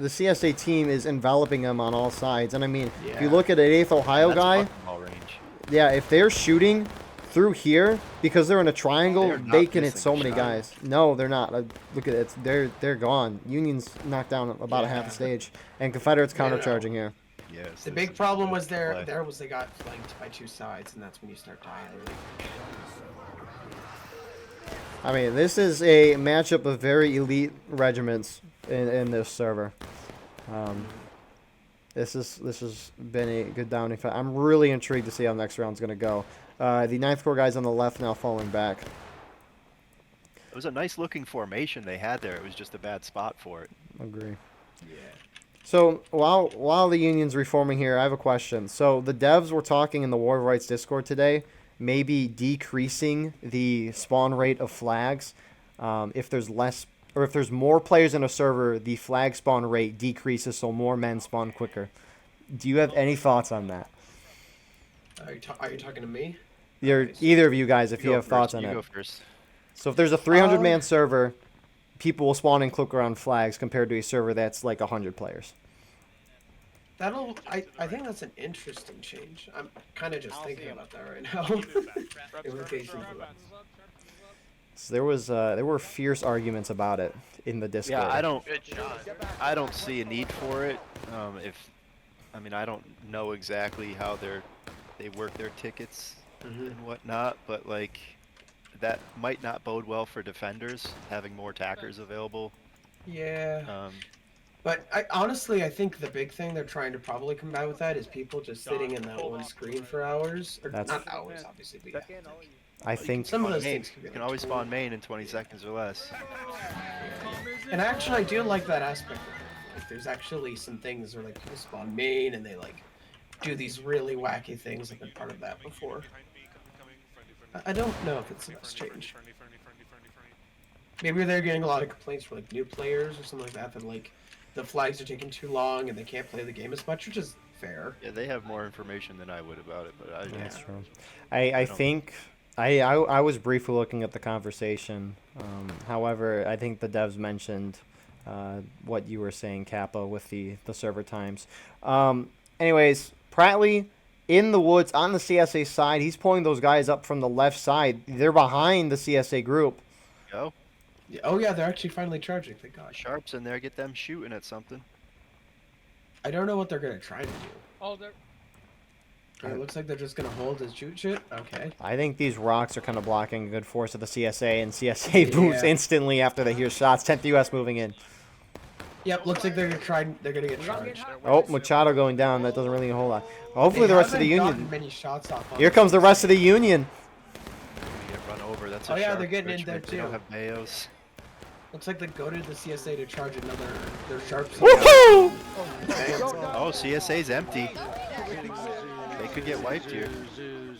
S1: the CSA team is enveloping them on all sides. And I mean, if you
S2: Yeah.
S1: look at an 8th Ohio
S7: That's
S1: guy,
S7: fucking all range.
S1: yeah, if they're shooting through here because they're in a triangle,
S7: They're not
S1: they can hit
S7: missing
S1: so
S7: a
S1: many
S7: shot.
S1: guys. No, they're not. Look at it. They're gone. Union's knocked down about a half a
S2: Yeah.
S1: stage, and Confederate's
S2: Yeah, no.
S1: countercharging here.
S7: Yes.
S2: The
S7: this
S2: big
S7: is
S2: problem
S7: good
S2: was
S7: play.
S2: they got flanked by two sides, and that's when you start dying early.
S1: I mean, this is a matchup of very elite regiments in this server. This has been a good downing fight. I'm really intrigued to see how the next round's going to go. The 9th Corps guys on the left now falling back.
S7: It was a nice looking formation they had there. It was just a bad spot for it.
S1: Agree.
S2: Yeah.
S1: So while the Union's reforming here, I have a question. So the devs were talking in the War of Rights Discord today, maybe decreasing the spawn rate of flags. If there's less, or if there's more players in a server, the flag spawn rate decreases, so more men spawn quicker. Do you have any thoughts on that?
S2: Are you talking to me?
S1: Either of you guys, if you
S7: go
S1: have thoughts
S7: first,
S1: on
S7: you
S1: it.
S7: go first.
S1: So if there's a 300-man server, people will spawn and click around flags compared to a server that's like 100 players.
S2: I think that's an interesting change. I'm kind of just thinking about that right now. Implications of that.
S1: So there were fierce arguments about it in the Discord.
S7: Yeah,
S8: Good shot.
S7: I don't see a need for it. I don't know exactly how they work their tickets and whatnot, but like that might not bode well for defenders having more attackers available.
S2: Yeah. But honestly, I think the big thing they're trying to probably combat with that is people just sitting in that one screen for hours. Or not hours, obviously, but yeah.
S1: I think
S2: Some of those
S7: Main.
S2: things can be
S7: You can
S2: like
S7: always
S2: 20.
S7: spawn main in 20 seconds or less.
S2: And actually, I do like that aspect of it. Like, there's actually some things where like people spawn main and they like do these really wacky things. I've been part of that before. I don't know if it's a much change. Maybe they're getting a lot of complaints from like new players or something like that. That like the flags are taking too long and they can't play the game as much, which is fair.
S7: Yeah, they have more information than I would about it, but
S1: that's true. I think I was briefly looking at the conversation. However, I think the devs mentioned what you were saying, Kappa, with the server times. Anyways, Prattley in the woods on the CSA side. He's pulling those guys up from the left side. They're behind the CSA group.
S7: Go.
S2: Yeah, oh yeah, they're actually finally charging. Thank God.
S7: Sharps in there, get them shooting at something.
S2: I don't know what they're gonna try to do.
S3: Oh, they're.
S2: It looks like they're just gonna hold and shoot shit. Okay.
S1: I think these rocks are kind of blocking a good force of the CSA, and CSA boots instantly after they hear shots. 10th US moving in.
S2: Yep, looks like they're gonna try. They're gonna get charged.
S1: Oh, Machado going down. That doesn't really mean a whole lot. Hopefully the rest of the
S2: haven't
S1: Union.
S2: gotten many shots off on
S1: Here comes the rest of the Union.
S7: We get run over. That's
S2: Oh,
S7: a
S2: yeah,
S7: Sharp
S2: they're getting in
S7: regiment.
S2: there,
S7: They don't
S2: too.
S7: have Mayos.
S2: Looks like they go to the CSA to charge another. Their sharps.
S1: Woohoo!
S7: Oh, CSA's empty. They could get wiped here.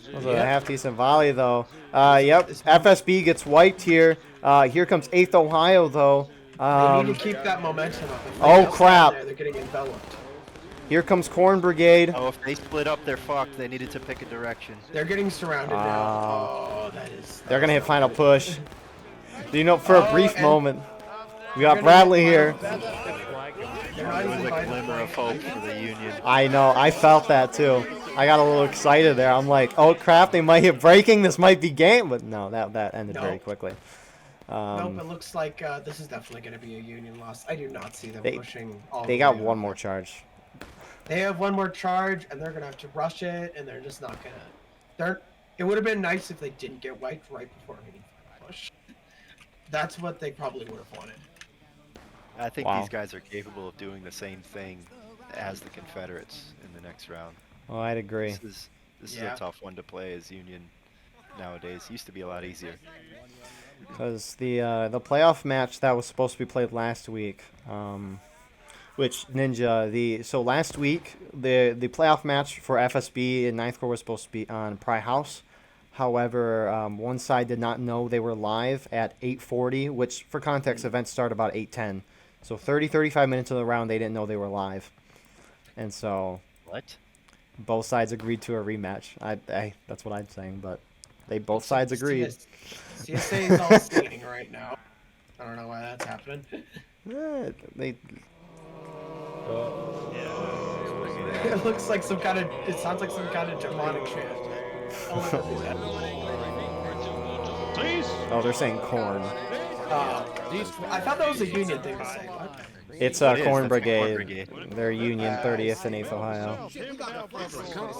S1: That was a half decent volley though. Yep, FSB gets wiped here. Here comes 8th Ohio though.
S2: They need to keep that momentum up. If they
S1: Oh,
S2: just
S1: crap.
S2: stand there, they're getting enveloped.
S1: Here comes Corn Brigade.
S7: Oh, if they split up, they're fucked. They needed to pick a direction.
S2: They're getting surrounded now. Oh, that is.
S1: They're gonna hit final push. Do you know, for a brief
S2: and-
S1: moment, we got Bradley here.
S2: They're not
S7: It
S2: even
S7: was a
S2: by the
S7: glimmer of
S2: flag.
S7: hope for the Union.
S1: I know, I felt that too. I got a little excited there. I'm like, oh crap, they might hit breaking. This might be game, but no, that ended very
S2: Nope.
S1: quickly.
S2: Nope, it looks like this is definitely going to be a Union loss. I do not see them
S1: They-
S2: pushing all
S1: They
S2: the
S1: got
S2: way
S1: one
S2: up.
S1: more charge.
S2: They have one more charge, and they're going to have to rush it, and they're just not going to... It would have been nice if they didn't get wiped right before hitting final push. That's what they probably would have wanted.
S7: I think
S1: Wow.
S7: these guys are capable of doing the same thing as the Confederates in the next round.
S1: Oh, I'd agree.
S7: This is
S2: Yeah.
S7: a tough one to play as Union nowadays. Used to be a lot easier.
S1: Because the playoff match that was supposed to be played last week, which Ninja so last week the playoff match for FSB and 9th Corps was supposed to be on Pry House. However, one side did not know they were live at 8:40, which for context, events start about 8:10. So 35 minutes of the round, they didn't know they were live, and so
S7: What?
S1: both sides agreed to a rematch. That's what I'm saying, but both sides agreed.
S2: CSA is all skating right now. I don't know why that's happening.
S1: They
S2: It looks like some kind of. It sounds like some kind of demonic chant.
S1: Oh, they're saying corn.
S2: I thought that was a Union thing to say. What?
S1: It's
S7: It is,
S1: Corn
S7: that's the
S1: Brigade.
S7: Corn Brigade.
S1: They're Union 30th and 8th Ohio.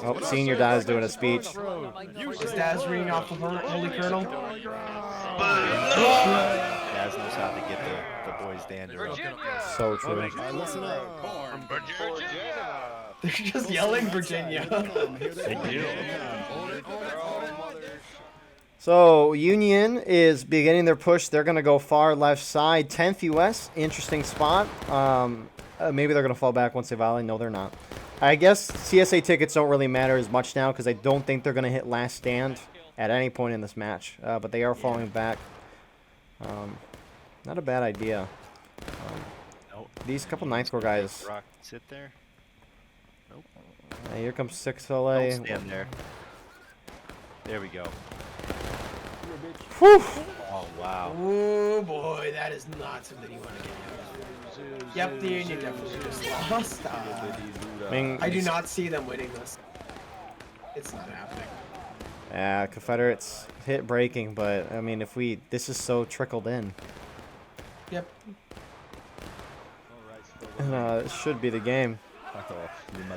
S1: Oh, Senior Daz doing a speech.
S2: Is Daz reading off the Holy Colonel?
S7: Daz knows how to get the boys dander up.
S1: So true.
S2: They're just yelling Virginia.
S7: They do.
S1: So Union is beginning their push. They're going to go far left side. 10th US. Interesting spot. Maybe they're going to fall back once they volley. No, they're not. I guess CSA tickets don't really matter as much now because I don't think they're going to hit last stand at any point in this match. But they are falling back. Not a bad idea. These couple 9th Corps guys.
S7: Rock, sit there. Nope.
S1: Here comes 6LA.
S7: Don't stand there. There we go.
S1: Whew.
S7: Oh, wow.
S2: Oh boy, that is not something you want to get out of. Yep, the Union definitely just lost. I do not see them winning this. It's not happening.
S1: Yeah, Confederates hit breaking, but I mean, this is so trickled in.
S2: Yep.
S1: And, it should be the game.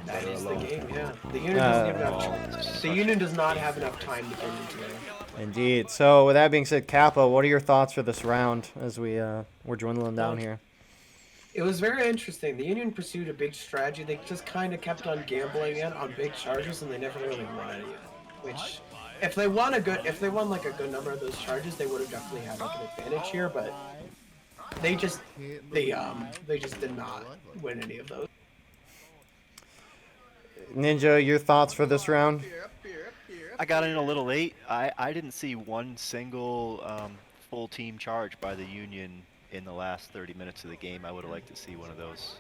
S2: That is the game, yeah. The Union doesn't have enough. The Union does not have enough time to get into it.
S1: Indeed. So with that being said, Kappa, what are your thoughts for this round as we're dwindling down here?
S2: It was very interesting. The Union pursued a big strategy. They just kind of kept on gambling in on big charges, and they never really won any of it. Which, if they won like a good number of those charges, they would have definitely had like an advantage here. But they just did not win any of those.
S1: Ninja, your thoughts for this round?
S7: I got in a little late. I didn't see one single full team charge by the Union in the last 30 minutes of the game. I would have liked to see one of those.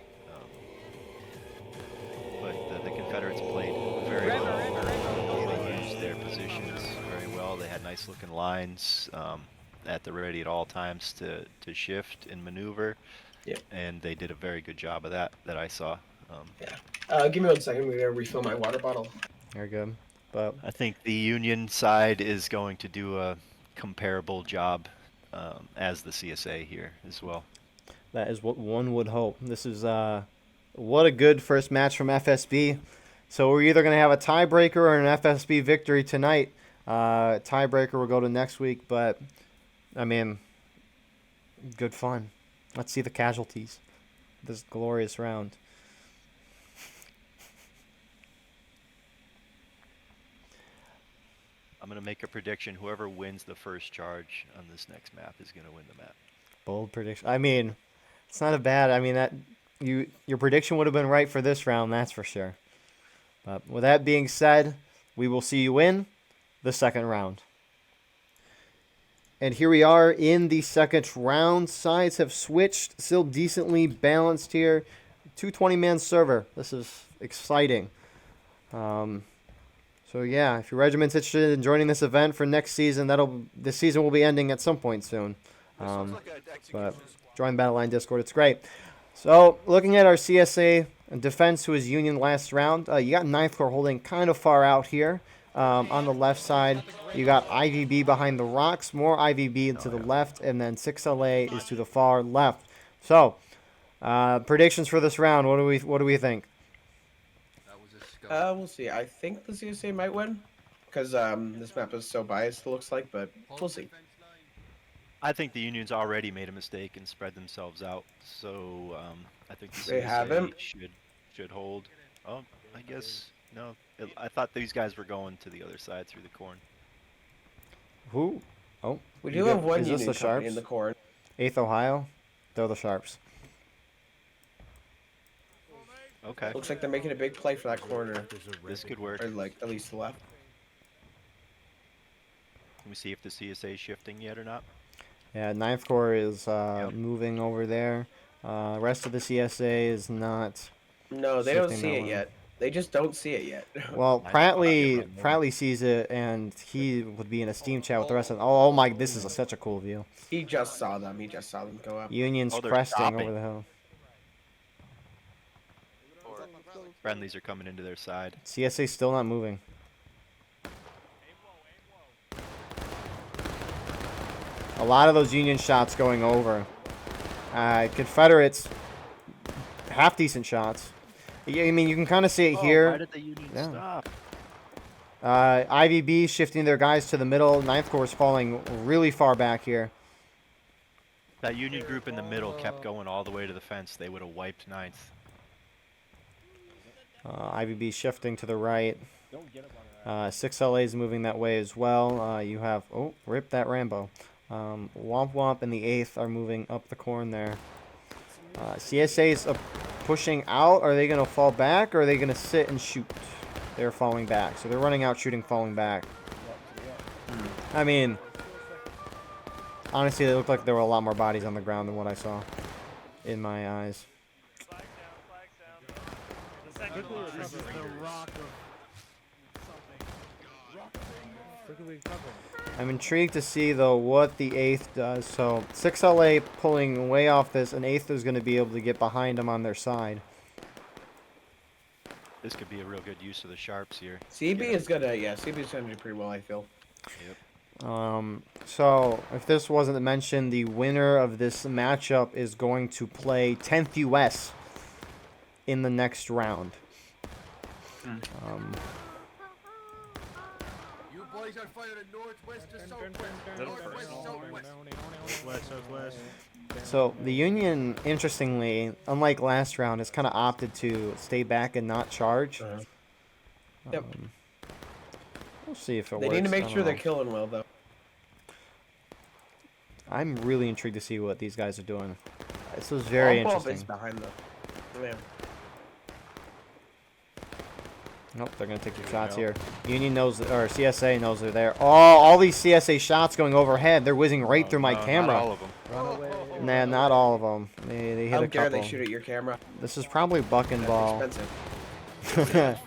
S7: But the Confederates played very well. They used their positions very well. They had nice looking lines at the ready at all times to shift and maneuver.
S2: Yep.
S7: And they did a very good job of that I saw.
S2: Give me 1 second. I'm gonna refill my water bottle.
S1: Very good. But
S7: I think the Union side is going to do a comparable job as the CSA here as well.
S1: that is what one would hope. This is what a good first match from FSB. So we're either going to have a tiebreaker or an FSB victory tonight. Tiebreaker will go to next week, but I mean, good fun. Let's see the casualties. This glorious round.
S7: I'm going to make a prediction. Whoever wins the first charge on this next map is going to win the map.
S1: Bold prediction. I mean, it's not a bad. I mean, that your prediction would have been right for this round, that's for sure. But with that being said, we will see you in the second round. And here we are in the second round. Sides have switched. Still decently balanced here. 220-man server. This is exciting. So yeah, if your regiment's interested in joining this event for next season, this season will be ending at some point soon. But join Battleline Discord, it's great. So looking at our CSA defense, who is Union last round, you got 9th Corps holding kind of far out here. On the left side, you got IVB behind the rocks, more IVB to the left, and then 6LA is to the far left. So predictions for this round. What do we think?
S2: We'll see. I think the CSA might win because this map is so biased. It looks like, but we'll see.
S7: I think the Union's already made a mistake and spread themselves out, so I think the
S2: They
S7: CSA
S2: haven't?
S7: should hold. Oh, I guess no. I thought these guys were going to the other side through the corn.
S1: Who? Oh,
S2: We do have one
S1: is this
S2: Union
S1: the
S2: company
S1: Sharps?
S2: in the corn.
S1: 8th Ohio. They're the Sharps.
S7: Okay,
S2: Looks like they're making a big play for that corner,
S7: this could work.
S2: or like at least the left.
S7: Let me see if the CSA is shifting yet or not.
S1: Yeah, 9th Corps is moving over there. Rest of the CSA is not.
S2: No, they don't
S1: Shifting
S2: see
S1: that
S2: it
S1: one.
S2: yet. They just don't see it yet.
S1: Well, Pratley sees it, and he would be in a Steam chat with the rest of them. Oh my, this is such a cool view.
S2: He just saw them. He just saw them go up.
S1: Union's
S7: Oh, they're
S1: cresting
S7: stopping.
S1: over the hill.
S7: Friendlies are coming into their side.
S1: CSA still not moving. A lot of those Union shots going over. Confederates, half decent shots. Yeah, I mean, you can kind of see it here.
S7: Why did the Union stop?
S1: IVB shifting their guys to the middle. 9th Corps is falling really far back here.
S7: That Union group in the middle kept going all the way to the fence. They would have wiped 9th.
S1: IVB shifting to the right. 6LA is moving that way as well. You have, oh, rip that Rambo. Womp Womp and the 8th are moving up the corn there. CSA is pushing out. Are they going to fall back or are they going to sit and shoot? They're falling back. So they're running out, shooting, falling back. I mean, honestly, it looked like there were a lot more bodies on the ground than what I saw in my eyes. I'm intrigued to see, though, what the 8th does. So 6LA pulling way off this, and 8th is going to be able to get behind them on their side.
S7: This could be a real good use of the sharps here.
S2: CB is gonna, yeah, CB is gonna do pretty well, I feel.
S7: Yep.
S1: So if this wasn't mentioned, the winner of this matchup is going to play 10th US in the next round.
S5: You boys are firing northwest to southwest. Northwest, southwest.
S4: Southwest.
S1: So the Union, interestingly, unlike last round, has kind of opted to stay back and not charge.
S2: Yep.
S1: We'll see if it
S2: They
S1: works.
S2: need to
S1: I
S2: make
S1: don't
S2: sure they're
S1: know.
S2: killing well, though.
S1: I'm really intrigued to see what these guys are doing. This was very
S2: Womp Womp
S1: interesting.
S2: is behind them. Yeah.
S1: Nope, they're going to take the shots here. Union knows, or CSA knows they're there. Oh, all these CSA shots going overhead. They're whizzing right through my camera.
S7: Not all of them.
S1: Nah, not all of them. They hit
S2: How
S1: a
S2: dare
S1: couple.
S2: they shoot at your camera?
S1: This is probably buck and
S2: That's
S1: ball.
S2: expensive.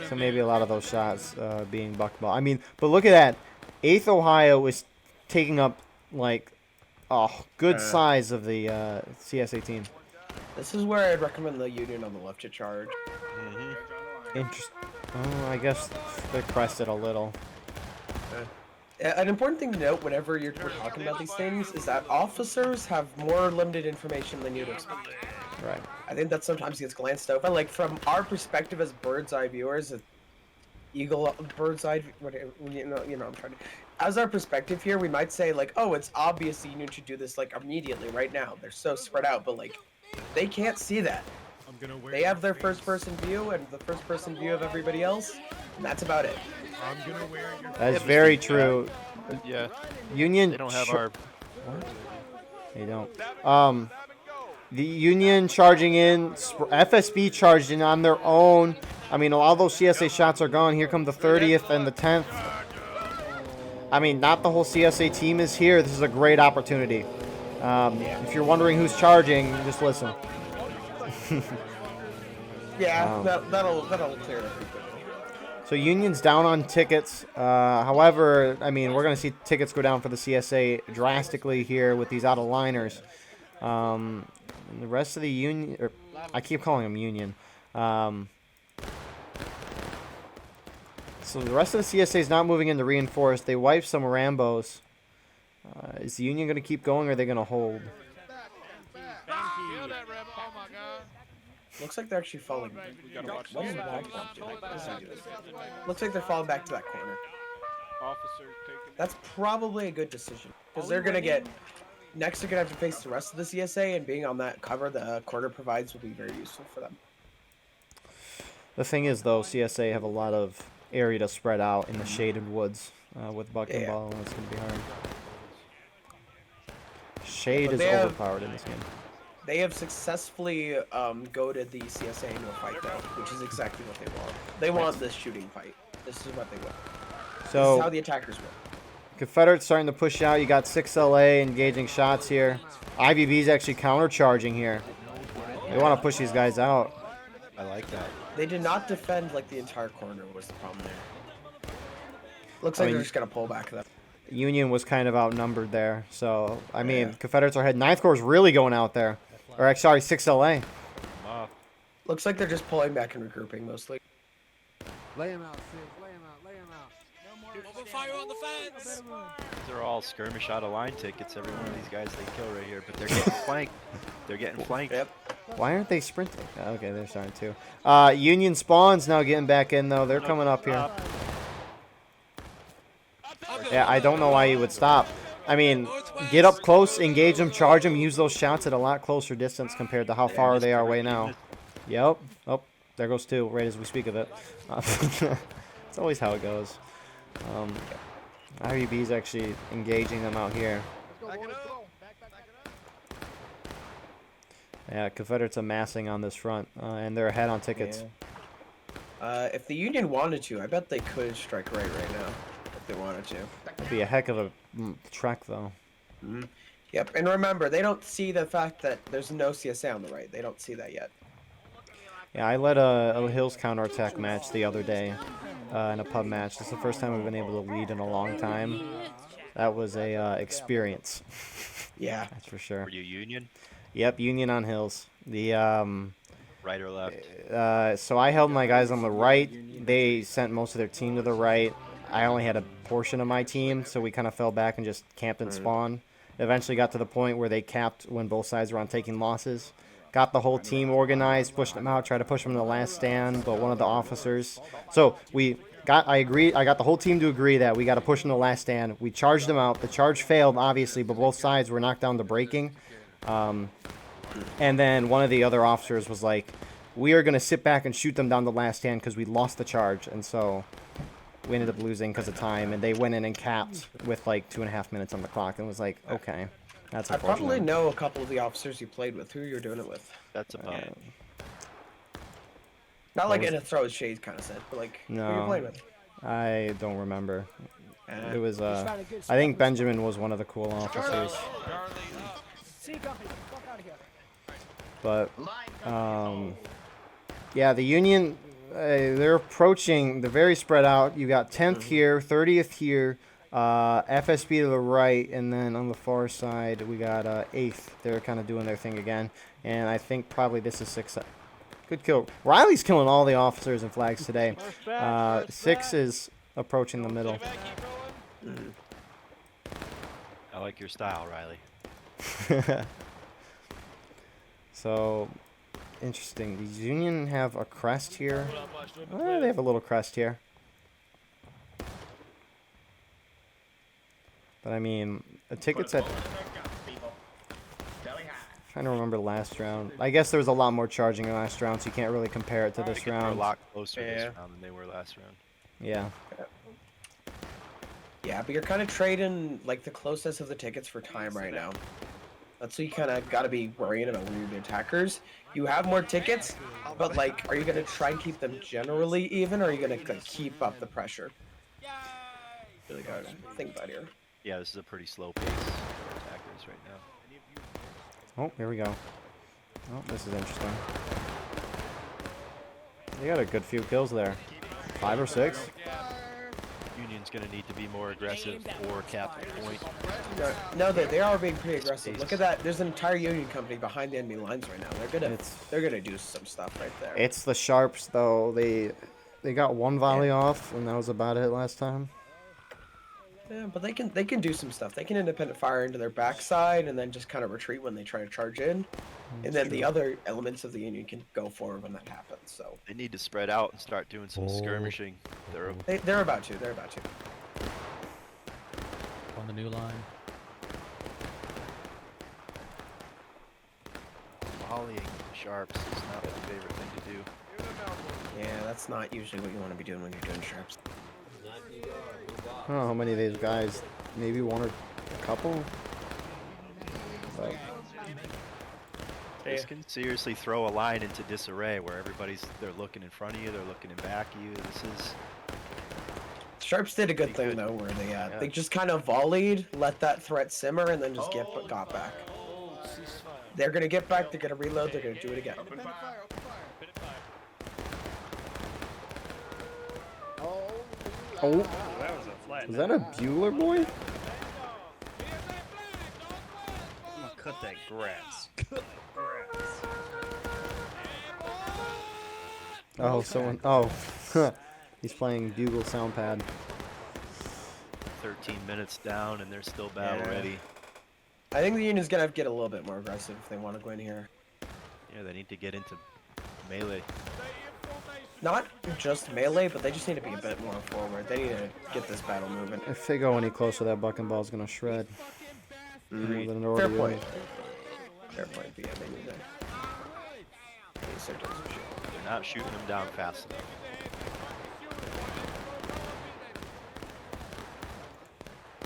S1: So maybe a lot of those shots being buck ball. I mean, but look at that. 8th Ohio is taking up, like, a good size of the CSA team.
S2: This is where I'd recommend the Union on the left to charge.
S1: Interesting. Oh, I guess they're crested a little.
S2: An important thing to note whenever we're talking about these things is that officers have more limited information than you'd expect.
S1: Right.
S2: I think that sometimes gets glanced over. Like, from our perspective as bird's eye viewers, bird's eye, you know, I'm trying to. As our perspective here, we might say, like, oh, it's obvious the Union should do this, like, immediately, right now. They're so spread out, but, like, they can't see that. They have their first-person view and the first-person view of everybody else, and that's about it.
S1: That is very true.
S7: Yeah.
S1: Union.
S7: They don't have our...
S1: They don't. The Union charging in. FSB charged in on their own. I mean, all those CSA shots are gone. Here come the 30th and the 10th. I mean, not the whole CSA team is here. This is a great opportunity. If you're wondering who's charging, just listen.
S2: Yeah, that'll clear everything.
S1: So Union's down on tickets. However, I mean, we're going to see tickets go down for the CSA drastically here with these out-of-liners. And the rest of the Union, or I keep calling them Union. So the rest of the CSA is not moving into reinforced. They wiped some Rambos. Is the Union going to keep going or are they going to hold?
S2: Looks like they're actually falling. What is Womp Womp doing? Looks like they're falling back to that corner. That's probably a good decision because they're gonna get next. They're gonna have to face the rest of the CSA, and being on that cover the corner provides will be very useful for them.
S1: The thing is, though, CSA have a lot of area to spread out in the shaded woods with buck and ball, and it's gonna be hard. Shade is overpowered in this game.
S2: They have successfully goaded the CSA into a fight, though, which is exactly what they want. They want this shooting fight. This is what they want.
S1: So,
S2: this is how the attackers work.
S1: Confederates starting to push out. You got 6LA engaging shots here. IVB's actually counter-charging here. They want to push these guys out.
S7: I like that.
S2: They did not defend like the entire corner was the problem there. Looks like they're just going to pull back though.
S1: Union was kind of outnumbered there. So, I mean, Confederates are ahead. 9th Corps is really going out there. Or, sorry, 6LA.
S2: Looks like they're just pulling back and regrouping mostly.
S5: Lay him out, Sid. Lay him out. Lay him out.
S4: Open fire on the fence!
S7: These are all skirmish out of line tickets. Every one of these guys they kill right here, but they're getting flanked. They're getting flanked.
S2: Yep.
S1: Why aren't they sprinting? Okay, they're starting to. Union spawns now getting back in though. They're coming up here. Yeah, I don't know why you would stop. I mean, get up close, engage them, charge them, use those shots at a lot closer distance compared to how far they are away now. Yep. Oh, there goes 2 right as we speak of it. It's always how it goes. IUB's actually engaging them out here. Yeah, Confederates amassing on this front, and they're ahead on tickets.
S2: Yeah. If the Union wanted to, I bet they could strike right now if they wanted to.
S1: It'd be a heck of a trek, though.
S2: Mm-hmm. Yep, and remember, they don't see the fact that there's no CSA on the right. They don't see that yet.
S1: Yeah, I led a Hills counterattack match the other day in a pub match. This is the first time we've been able to lead in a long time. That was a experience.
S2: Yeah.
S1: That's for sure.
S7: Were you Union?
S1: Yep, Union on Hills. The
S7: Right or left?
S1: so I held my guys on the right. They sent most of their team to the right. I only had a portion of my team, so we kind of fell back and just camped and spawned. Eventually got to the point where they capped when both sides were on taking losses. Got the whole team organized, pushed them out, tried to push them to the last stand, but one of the officers. So I got the whole team to agree that we got to push them to the last stand. We charged them out. The charge failed, obviously, but both sides were knocked down to breaking. And then one of the other officers was like, we are going to sit back and shoot them down the last stand because we lost the charge. And so we ended up losing because of time. And they went in and capped with like 2.5 minutes on the clock. And was like, okay, that's unfortunate.
S2: I probably know a couple of the officers you played with. Who you're doing it with?
S7: That's about it.
S2: Not like in a throw shade kind of sense, but like who you playing with?
S1: I don't remember. It was, I think Benjamin was one of the cool officers. But, yeah, the Union, they're approaching, they're very spread out. You got 10th here, 30th here, FSB to the right, and then on the far side, we got 8th. They're kind of doing their thing again. And I think probably this is 6. Good kill. Riley's killing all the officers and flags today. 6 is approaching the middle.
S7: I like your style, Riley.
S1: So, interesting. Does Union have a crest here? They have a little crest here. But I mean, the tickets at... Trying to remember the last round. I guess there was a lot more charging in the last round, so you can't really compare it to this
S7: They're
S1: round.
S7: a lot closer this round than they were last round.
S1: Yeah.
S2: Yeah, but you're kind of trading like the closest of the tickets for time right now. That's what you kind of got to be worrying about when you're the attackers. You have more tickets, but like, are you going to try and keep them generally even, or are you going to like, keep up the pressure? Really got to think about here.
S7: Yeah, this is a pretty slow pace for attackers right now.
S1: Oh, here we go. Oh, this is interesting. They got a good few kills there. 5 or 6.
S7: Union's going to need to be more aggressive or cap the point.
S2: No, they are being pretty aggressive. Look at that. There's an entire Union company behind the enemy lines right now. They're gonna do some stuff right there.
S1: It's the Sharps though. They got one volley off, and that was about it last time.
S2: Yeah, but they can do some stuff. They can independent fire into their backside and then just kind of retreat when they try to charge in. And then the other elements of the Union can go forward when that happens. So
S7: they need to spread out and start doing some skirmishing.
S2: They're about to. They're about to.
S9: On the new line.
S7: Volleying sharps is not my favorite thing to do.
S2: Yeah, that's not usually what you want to be doing when you're doing sharps.
S1: I don't know how many of these guys, maybe one or a couple. But
S7: this can seriously throw a line into disarray where they're looking in front of you, they're looking in back of you. This is...
S2: Sharps did a good thing though, where they just kind of volleyed, let that threat simmer, and then just got back. They're gonna get back, they're gonna reload, they're gonna do it again.
S1: oh,
S4: That was a flat.
S1: is that a Bueller boy?
S4: I'm gonna cut that grass. Cut the grass.
S1: Oh, someone. Oh, he's playing bugle sound pad.
S7: 13 minutes down, and they're still battle ready.
S2: I think the Union's gonna have to get a little bit more aggressive if they want to go in here.
S7: Yeah, they need to get into melee.
S2: Not just melee, but they just need to be a bit more forward. They need to get this battle moving.
S1: If they go any closer, that bucking ball's gonna shred. More than it
S2: Fair
S1: already
S2: point.
S1: is.
S2: Fair point, but yeah, they need to.
S7: They're not shooting them down fast enough. I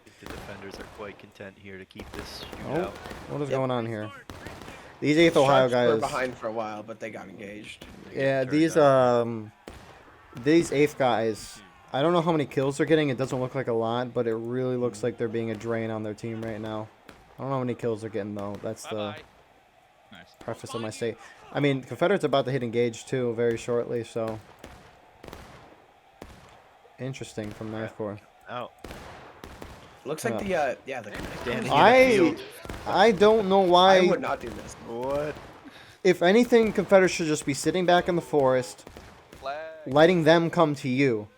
S7: think the defenders are quite content here to keep this shootout.
S1: Oh, what is going on here? These 8th Ohio
S2: Sharks were
S1: guys.
S2: behind for a while, but they got engaged.
S1: Yeah, these 8th guys. I don't know how many kills they're getting. It doesn't look like a lot, but it really looks like they're being a drain on their team right now. I don't know how many kills they're getting though. That's the preface of my state. I mean, Confederate's about to hit engage too very shortly, so interesting from 9th Corps.
S7: Out.
S2: Looks like the
S7: Standing in the field.
S1: I don't know why.
S2: I would not do this.
S7: What?
S1: If anything, Confederates should just be sitting back in the forest, letting them come to you.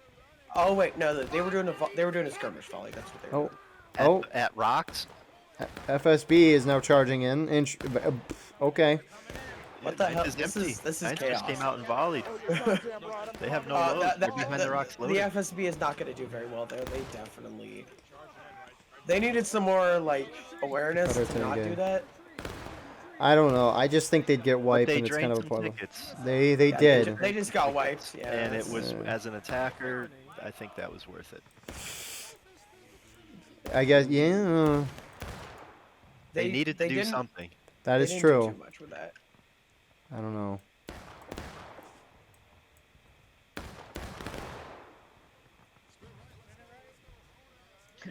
S2: Oh wait, no, they were doing a skirmish volley. That's what they were.
S1: Oh,
S7: At rocks?
S1: FSB is now charging in. Okay.
S2: What the hell?
S7: Bench
S2: This
S7: empty.
S2: is
S7: Bench
S2: chaos.
S7: just came out and volleyed. They have no load. They're behind the rocks
S2: The
S7: loading.
S2: FSB is not going to do very well there. They definitely. They needed some more like awareness
S1: Better
S2: to not
S1: take
S2: do
S1: it.
S2: that.
S1: I don't know. I just think they'd get wiped,
S7: They
S1: and it's kind
S7: drained
S1: of a
S7: some
S1: problem.
S7: tickets.
S1: They
S2: Yeah,
S1: did.
S2: They just got wiped. Yeah.
S7: And it
S2: that's-
S7: was, as an attacker, I think that was worth it.
S1: I guess, yeah.
S7: They needed to do
S2: didn't-
S7: something.
S1: That
S2: they
S1: is
S2: didn't
S1: true.
S2: Do too much with that.
S1: I don't know.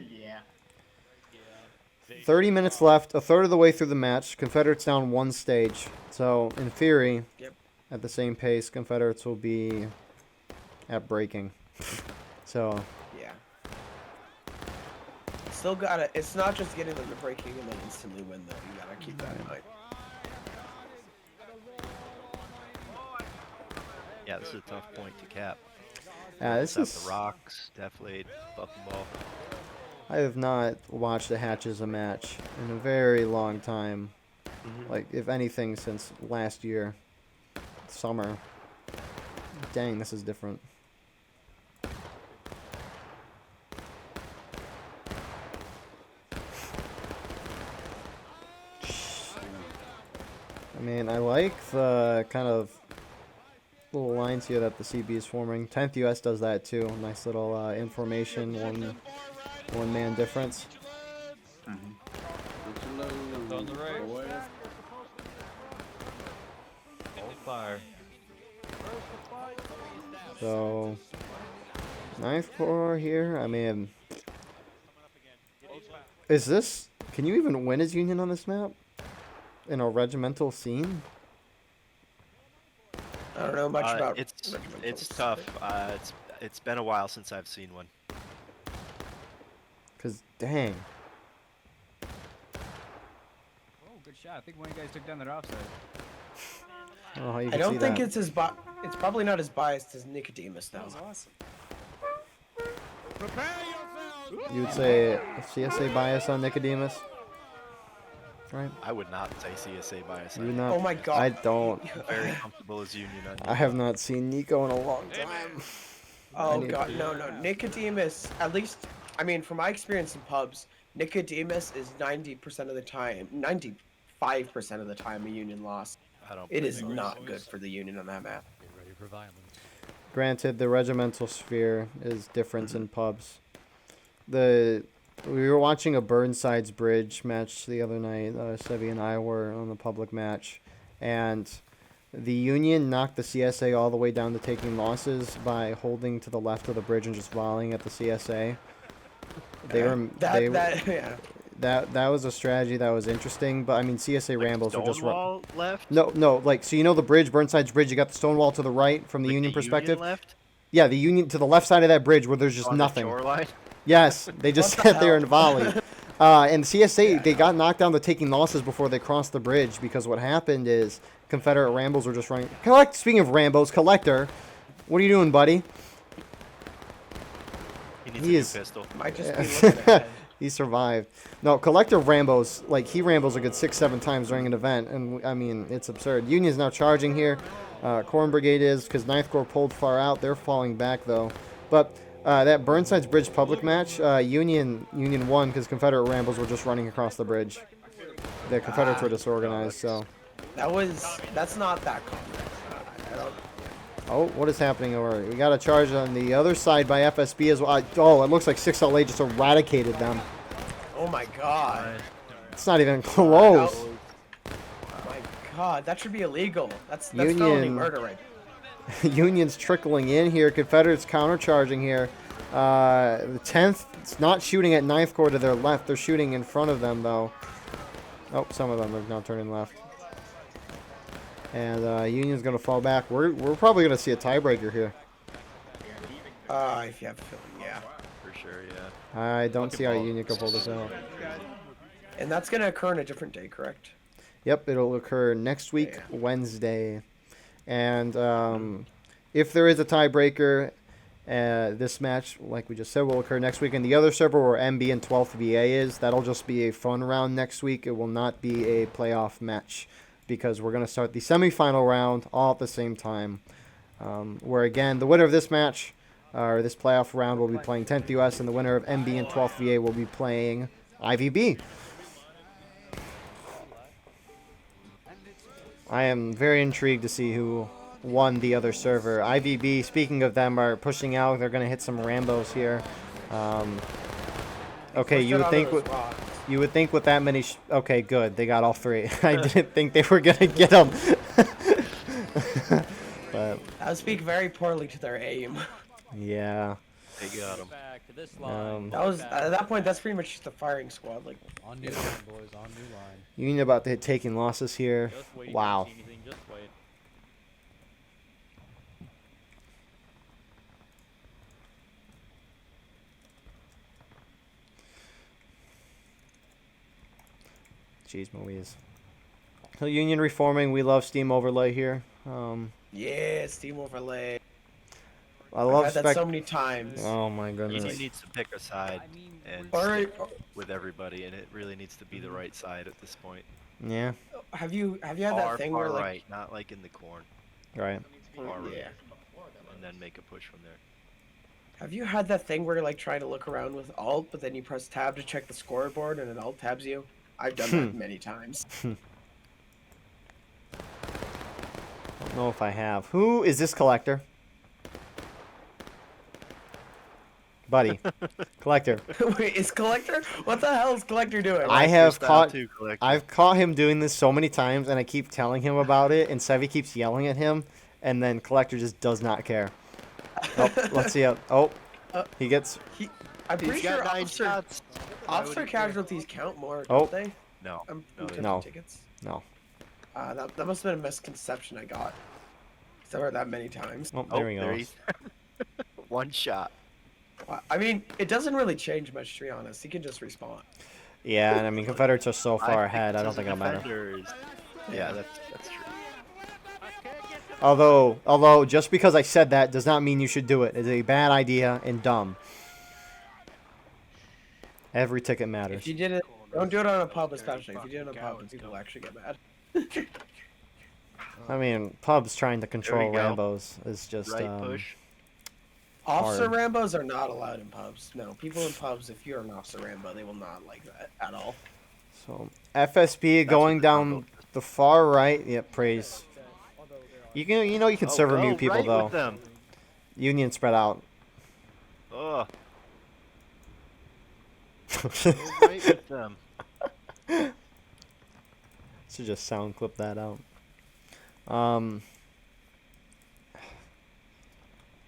S8: Yeah.
S1: 30 minutes left, a third of the way through the match. Confederates down one stage. So, in theory,
S2: Yep.
S1: at the same pace, Confederates will be at breaking. So,
S2: Yeah. Still gotta. It's not just getting them to breaking and then instantly win though. You gotta keep that in mind.
S7: Yeah, this is a tough point to cap.
S1: this
S7: Up
S1: is.
S7: the rocks, deflate, bucking ball.
S1: I have not watched the Hatches a match in a very long time.
S2: Mm-hmm.
S1: Like, if anything, since last year. Summer. Dang, this is different. I mean, I like the kind of little lines here that the CB is forming. 10th US does that too. Nice little information, one man difference.
S3: On the right. Hold fire.
S1: So, 9th Corps here. I mean, is this? Can you even win as Union on this map? In a regimental scene?
S2: I don't know much about.
S7: It's
S2: regimentals.
S7: tough. It's been a while since I've seen one.
S1: Cause dang.
S9: Oh, good shot. I think one of you guys took down their offside.
S1: I don't know how you
S2: I
S1: can
S2: don't
S1: see
S2: think
S1: that.
S2: it's as It's probably not as biased as Nicodemus though.
S1: You would say CSA bias on Nicodemus, right?
S7: I would not say CSA bias.
S1: You
S7: I'm
S1: not?
S2: Oh my God.
S1: I don't.
S7: very comfortable as Union on
S1: I have not seen Nico in a long time.
S2: Oh
S1: need
S2: God,
S1: to-
S2: no. Nicodemus. At least, I mean, from my experience in pubs, Nicodemus is 90% of the time, 95% of the time a Union loss.
S7: I don't.
S2: It is not good for the Union on that map.
S1: Granted, the regimental sphere is different in pubs. We were watching a Burnside's Bridge match the other night. Sevi and I were on the public match, and the Union knocked the CSA all the way down to taking losses by holding to the left of the bridge and just volleying at the CSA.
S2: Yeah.
S1: That was a strategy that was interesting, but I mean CSA Rambles were just
S7: Stonewall left.
S1: no, like, so you know the bridge, Burnside's Bridge, you got the stone wall to the right from the
S7: Like
S1: Union
S7: the
S1: perspective.
S7: left.
S1: Yeah, the Union to the left side of that bridge where there's just
S7: On the
S1: nothing.
S7: shoreline.
S1: Yes, they just
S2: What the
S1: sat there
S2: hell?
S1: and volleyed. And CSA, they got knocked down to taking losses before they crossed the bridge because what happened is Confederate Rambos were just running. Speaking of Rambos, Collector, what are you doing, buddy?
S7: He needs
S1: He
S7: a new
S1: is-
S7: pistol.
S2: Might just be looking ahead.
S1: He survived. No, Collector Rambos, like, he Rambos a good 6-7 times during an event, and, I mean, it's absurd. Union's now charging here. Corn Brigade is, because 9th Corps pulled far out. They're falling back, though. But that Burnside's Bridge public match, Union won because Confederate Rambos were just running across the bridge. The Confederates were disorganized, so...
S2: That's not that common. I don't...
S1: Oh, what is happening over here? We got a charge on the other side by FSB as well. Oh, it looks like 6LA just eradicated them.
S2: Oh my god.
S1: It's not even close.
S2: Oh my god, that should be illegal. That's
S1: Union.
S2: felony murder right there.
S1: Union's trickling in here. Confederates countercharging here. The 10th, it's not shooting at 9th Corps to their left. They're shooting in front of them, though. Oh, some of them are now turning left. And Union's going to fall back. We're probably going to see a tiebreaker here.
S2: If you have a feeling, yeah.
S7: For sure, yeah.
S1: I don't see how Union can pull this out.
S2: And that's going to occur on a different day, correct?
S1: Yep, it'll occur next week, Wednesday. And if there is a tiebreaker, this match, like we just said, will occur next week. And the other server where MB and 12th VA is, that'll just be a fun round next week. It will not be a playoff match because we're going to start the semifinal round all at the same time. Where, again, the winner of this match, or this playoff round, will be playing 10th US, and the winner of MB and 12th VA will be playing IVB. I am very intrigued to see who won the other server. IVB, speaking of them, are pushing out. They're going to hit some Rambos here. Okay, you would think with that many... okay, good. They got all three. I didn't think they were going to get them. But
S2: That would speak very poorly to their aim.
S1: yeah.
S7: They got him.
S9: Back to this line.
S2: That was at that point. That's pretty much just a firing squad. Like,
S5: On new line, boys. On new line.
S1: Union about to hit taking losses here.
S3: Just wait.
S1: Wow.
S3: Don't see anything, just wait.
S1: Jeez Louise. So Union reforming. We love Steam Overlay here.
S2: yeah, Steam Overlay.
S1: I love
S2: I've had that so many times.
S1: Oh my
S7: He
S1: goodness.
S7: needs to pick a side
S9: I mean,
S7: and
S2: Alright.
S7: stick with everybody, and it really needs to be the right side at this point.
S1: Yeah.
S2: Have you had that
S7: Far,
S2: thing
S7: far
S2: where like
S7: right, not like in the corn.
S1: Right.
S7: Far right,
S2: yeah.
S7: and then make a push from there.
S2: Have you had that thing where you're like trying to look around with Alt, but then you press Tab to check the scoreboard and it Alt tabs you? I've done that many times.
S1: Don't know if I have. Who is this collector? Buddy. Collector.
S2: Wait, is Collector? What the hell is Collector doing?
S1: I
S7: like your
S1: have
S7: style
S1: caught
S7: too, Collector.
S1: I've caught him doing this so many times, and I keep telling him about it, and Sevi keeps yelling at him, and then Collector just does not care. Oh, let's see. He gets...
S2: I'm pretty
S7: He's
S2: sure
S7: got 9
S2: officer,
S7: shots. Why would
S2: officer
S7: he care?
S2: casualties count more,
S1: Oh.
S2: don't they?
S7: No.
S2: I'm
S7: No, they
S1: No.
S2: tickets.
S1: No.
S2: That must have been a misconception I got. 'Cause I've heard that many times.
S1: Oh,
S7: Oh,
S1: there he goes.
S7: he's- One shot.
S2: I mean, it doesn't really change much, to be honest. He can just respawn.
S1: Yeah, and I mean, Confederates are so far
S7: think
S1: ahead, I don't
S7: as
S1: think
S7: a
S1: it'll matter.
S7: defender is- Yeah, that's true.
S1: Although, just because I said that does not mean you should do it. It's a bad idea and dumb. Every ticket matters.
S2: If you did it, don't do it on a pub, especially. If you do it on a pub, people will actually get mad.
S1: I mean, pubs trying to control
S7: go.
S1: Rambos is just...
S7: Right push.
S2: Officer
S1: Hard.
S2: Rambos are not allowed in pubs. No, people in pubs, if you're an Officer Rambo, they will not like that at all.
S1: So, FSB going
S7: what the
S1: down
S7: combo
S1: the far right. Yep, praise. You can server mute people,
S7: right
S1: though.
S7: With them.
S1: Union spread out.
S7: Ugh. Go right with them.
S1: Should just sound clip that out.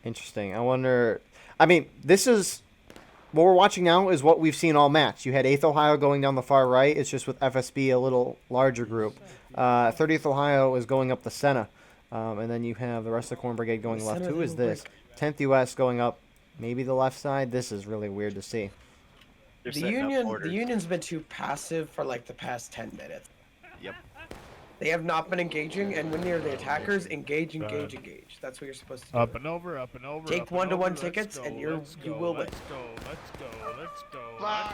S1: Interesting. I wonder... I mean, this is... What we're watching now is what we've seen all match. You had 8th Ohio going down the far right. It's just with FSB, a little larger group. 30th Ohio is going up the Senna. And then you have the rest of the Corn Brigade going left. Who is this? 10th US going up maybe the left side. This is really weird to see.
S7: They're
S2: The
S7: setting up
S2: Union,
S7: orders.
S2: the Union's been too passive for like the past 10 minutes.
S7: Yep.
S2: They have not been engaging, and when you're the attackers, engage, engage, engage. That's what you're supposed to do.
S4: Up and over, up and over.
S2: Take
S4: up and
S2: one-to-one
S4: over.
S2: tickets,
S4: Let's
S2: and
S4: go, let's
S2: you
S4: go,
S2: will win.
S4: Let's go, let's go, let's go, let's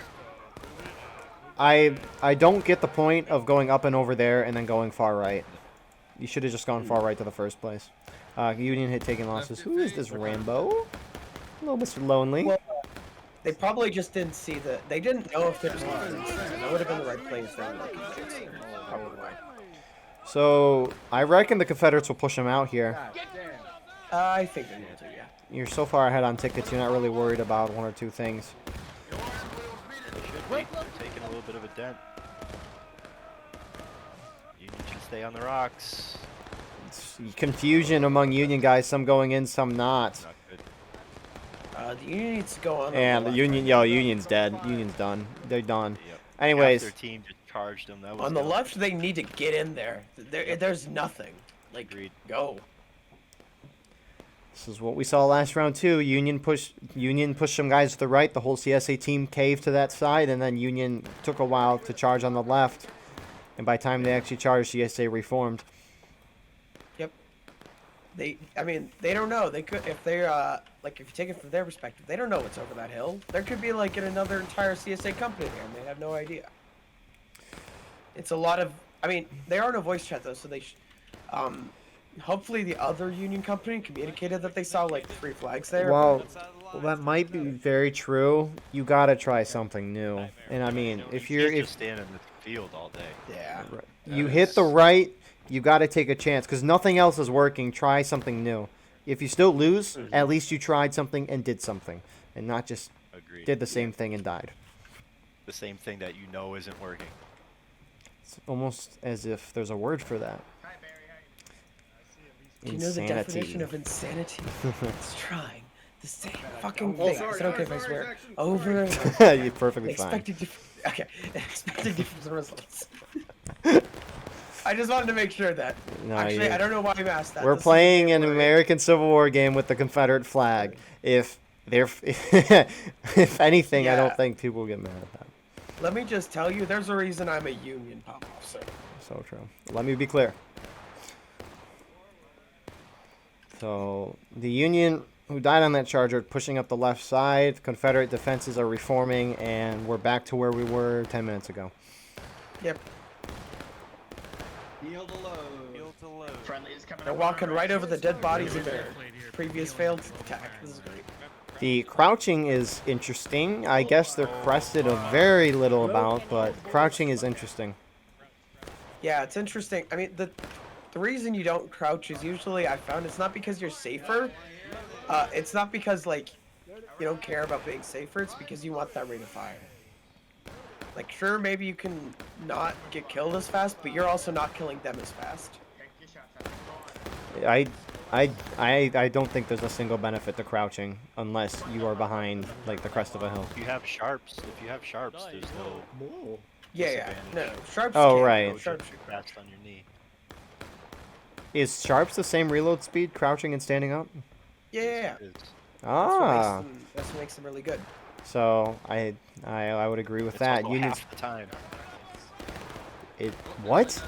S4: go.
S1: I don't get the point of going up and over there and then going far right. You should have just gone far right to the first place. Union hit taking losses. Who is this Rambo? Hello, Mr. Lonely.
S2: Well, they probably just didn't see the. They didn't know if there was losses. That would have been the right place. They were looking at it. Probably why.
S1: So I reckon the Confederates will push him out here.
S2: I think they will too. Yeah.
S1: You're so far ahead on tickets, you're not really worried about one or two things.
S7: They should be. They're taking a little bit of a dent. Union should stay on the rocks.
S1: It's confusion among Union guys, some going in, some not.
S7: Not good.
S2: The Union needs to go on.
S1: And the
S2: left.
S1: Union, yo, Union's dead. Union's done. They're done.
S7: Yep.
S1: Anyways,
S7: Half their team just charged them. That was
S2: On the
S7: dope.
S2: left, they need to get in there. There's nothing. Like,
S7: Agreed.
S2: go.
S1: this is what we saw last round too. Union pushed some guys to the right. The whole CSA team caved to that side, and then Union took a while to charge on the left. And by the time they actually charged, CSA reformed.
S2: Yep. I mean, they don't know. They could, if they're, like, if you take it from their perspective, they don't know what's over that hill. There could be, like, another entire CSA company there, and they have no idea. It's a lot of, I mean, they are in a voice chat, though, so they hopefully the other Union company communicated that they saw, like, 3 flags there.
S1: Well, that might be very true. You gotta try something new. And I mean, if
S7: You
S1: you're
S7: can't
S1: if
S7: just stand in the field all day.
S2: Yeah.
S1: you hit the right, you gotta take a chance because nothing else is working. Try something new. If you still lose, at least you tried something and did something, and not just
S7: Agreed.
S1: did the same thing and died.
S7: The same thing that you know isn't working.
S1: It's almost as if there's a word for that.
S2: Do you know the definition of insanity? It's trying the same fucking thing. Is it okay if I swear? Over and over.
S1: You're perfectly fine.
S2: Okay. Expecting different results. I just wanted to make sure that.
S1: No,
S2: Actually,
S1: you-
S2: I don't know why you asked that.
S1: We're
S2: This is
S1: playing
S2: the
S1: an
S2: game where-
S1: American Civil War game with the Confederate flag. If anything, I
S2: Yeah.
S1: don't think people will get mad at that.
S2: Let me just tell you, there's a reason I'm a Union pop officer.
S1: So true. Let me be clear. So the Union who died on that charge are pushing up the left side. Confederate defenses are reforming, and we're back to where we were 10 minutes ago.
S2: Yep.
S8: Yield to load. Friendlies coming
S2: They're
S8: up
S2: walking
S8: on
S2: right
S8: our
S2: over the dead bodies of their previous failed attack. This is great.
S1: The crouching is interesting. I guess they're crested a very little amount, but crouching is interesting.
S2: Yeah, it's interesting. I mean, the reason you don't crouch is usually, I found, it's not because you're safer. It's not because, like, you don't care about being safer. It's because you want that rate of fire. Like, sure, maybe you can not get killed as fast, but you're also not killing them as fast.
S1: I don't think there's a single benefit to crouching unless you are behind like the crest of a hill.
S7: If you have sharps, there's no
S2: Yeah, no, sharps.
S1: Oh,
S2: can't.
S1: right.
S2: Sharps.
S7: fast on your knee.
S1: Is sharps the same reload speed, crouching and standing up?
S2: Yeah.
S7: It's-
S1: Ah,
S2: That's what makes them really good.
S1: so I would agree with
S7: it's
S1: that.
S7: also
S1: Union's
S7: half the time.
S1: what?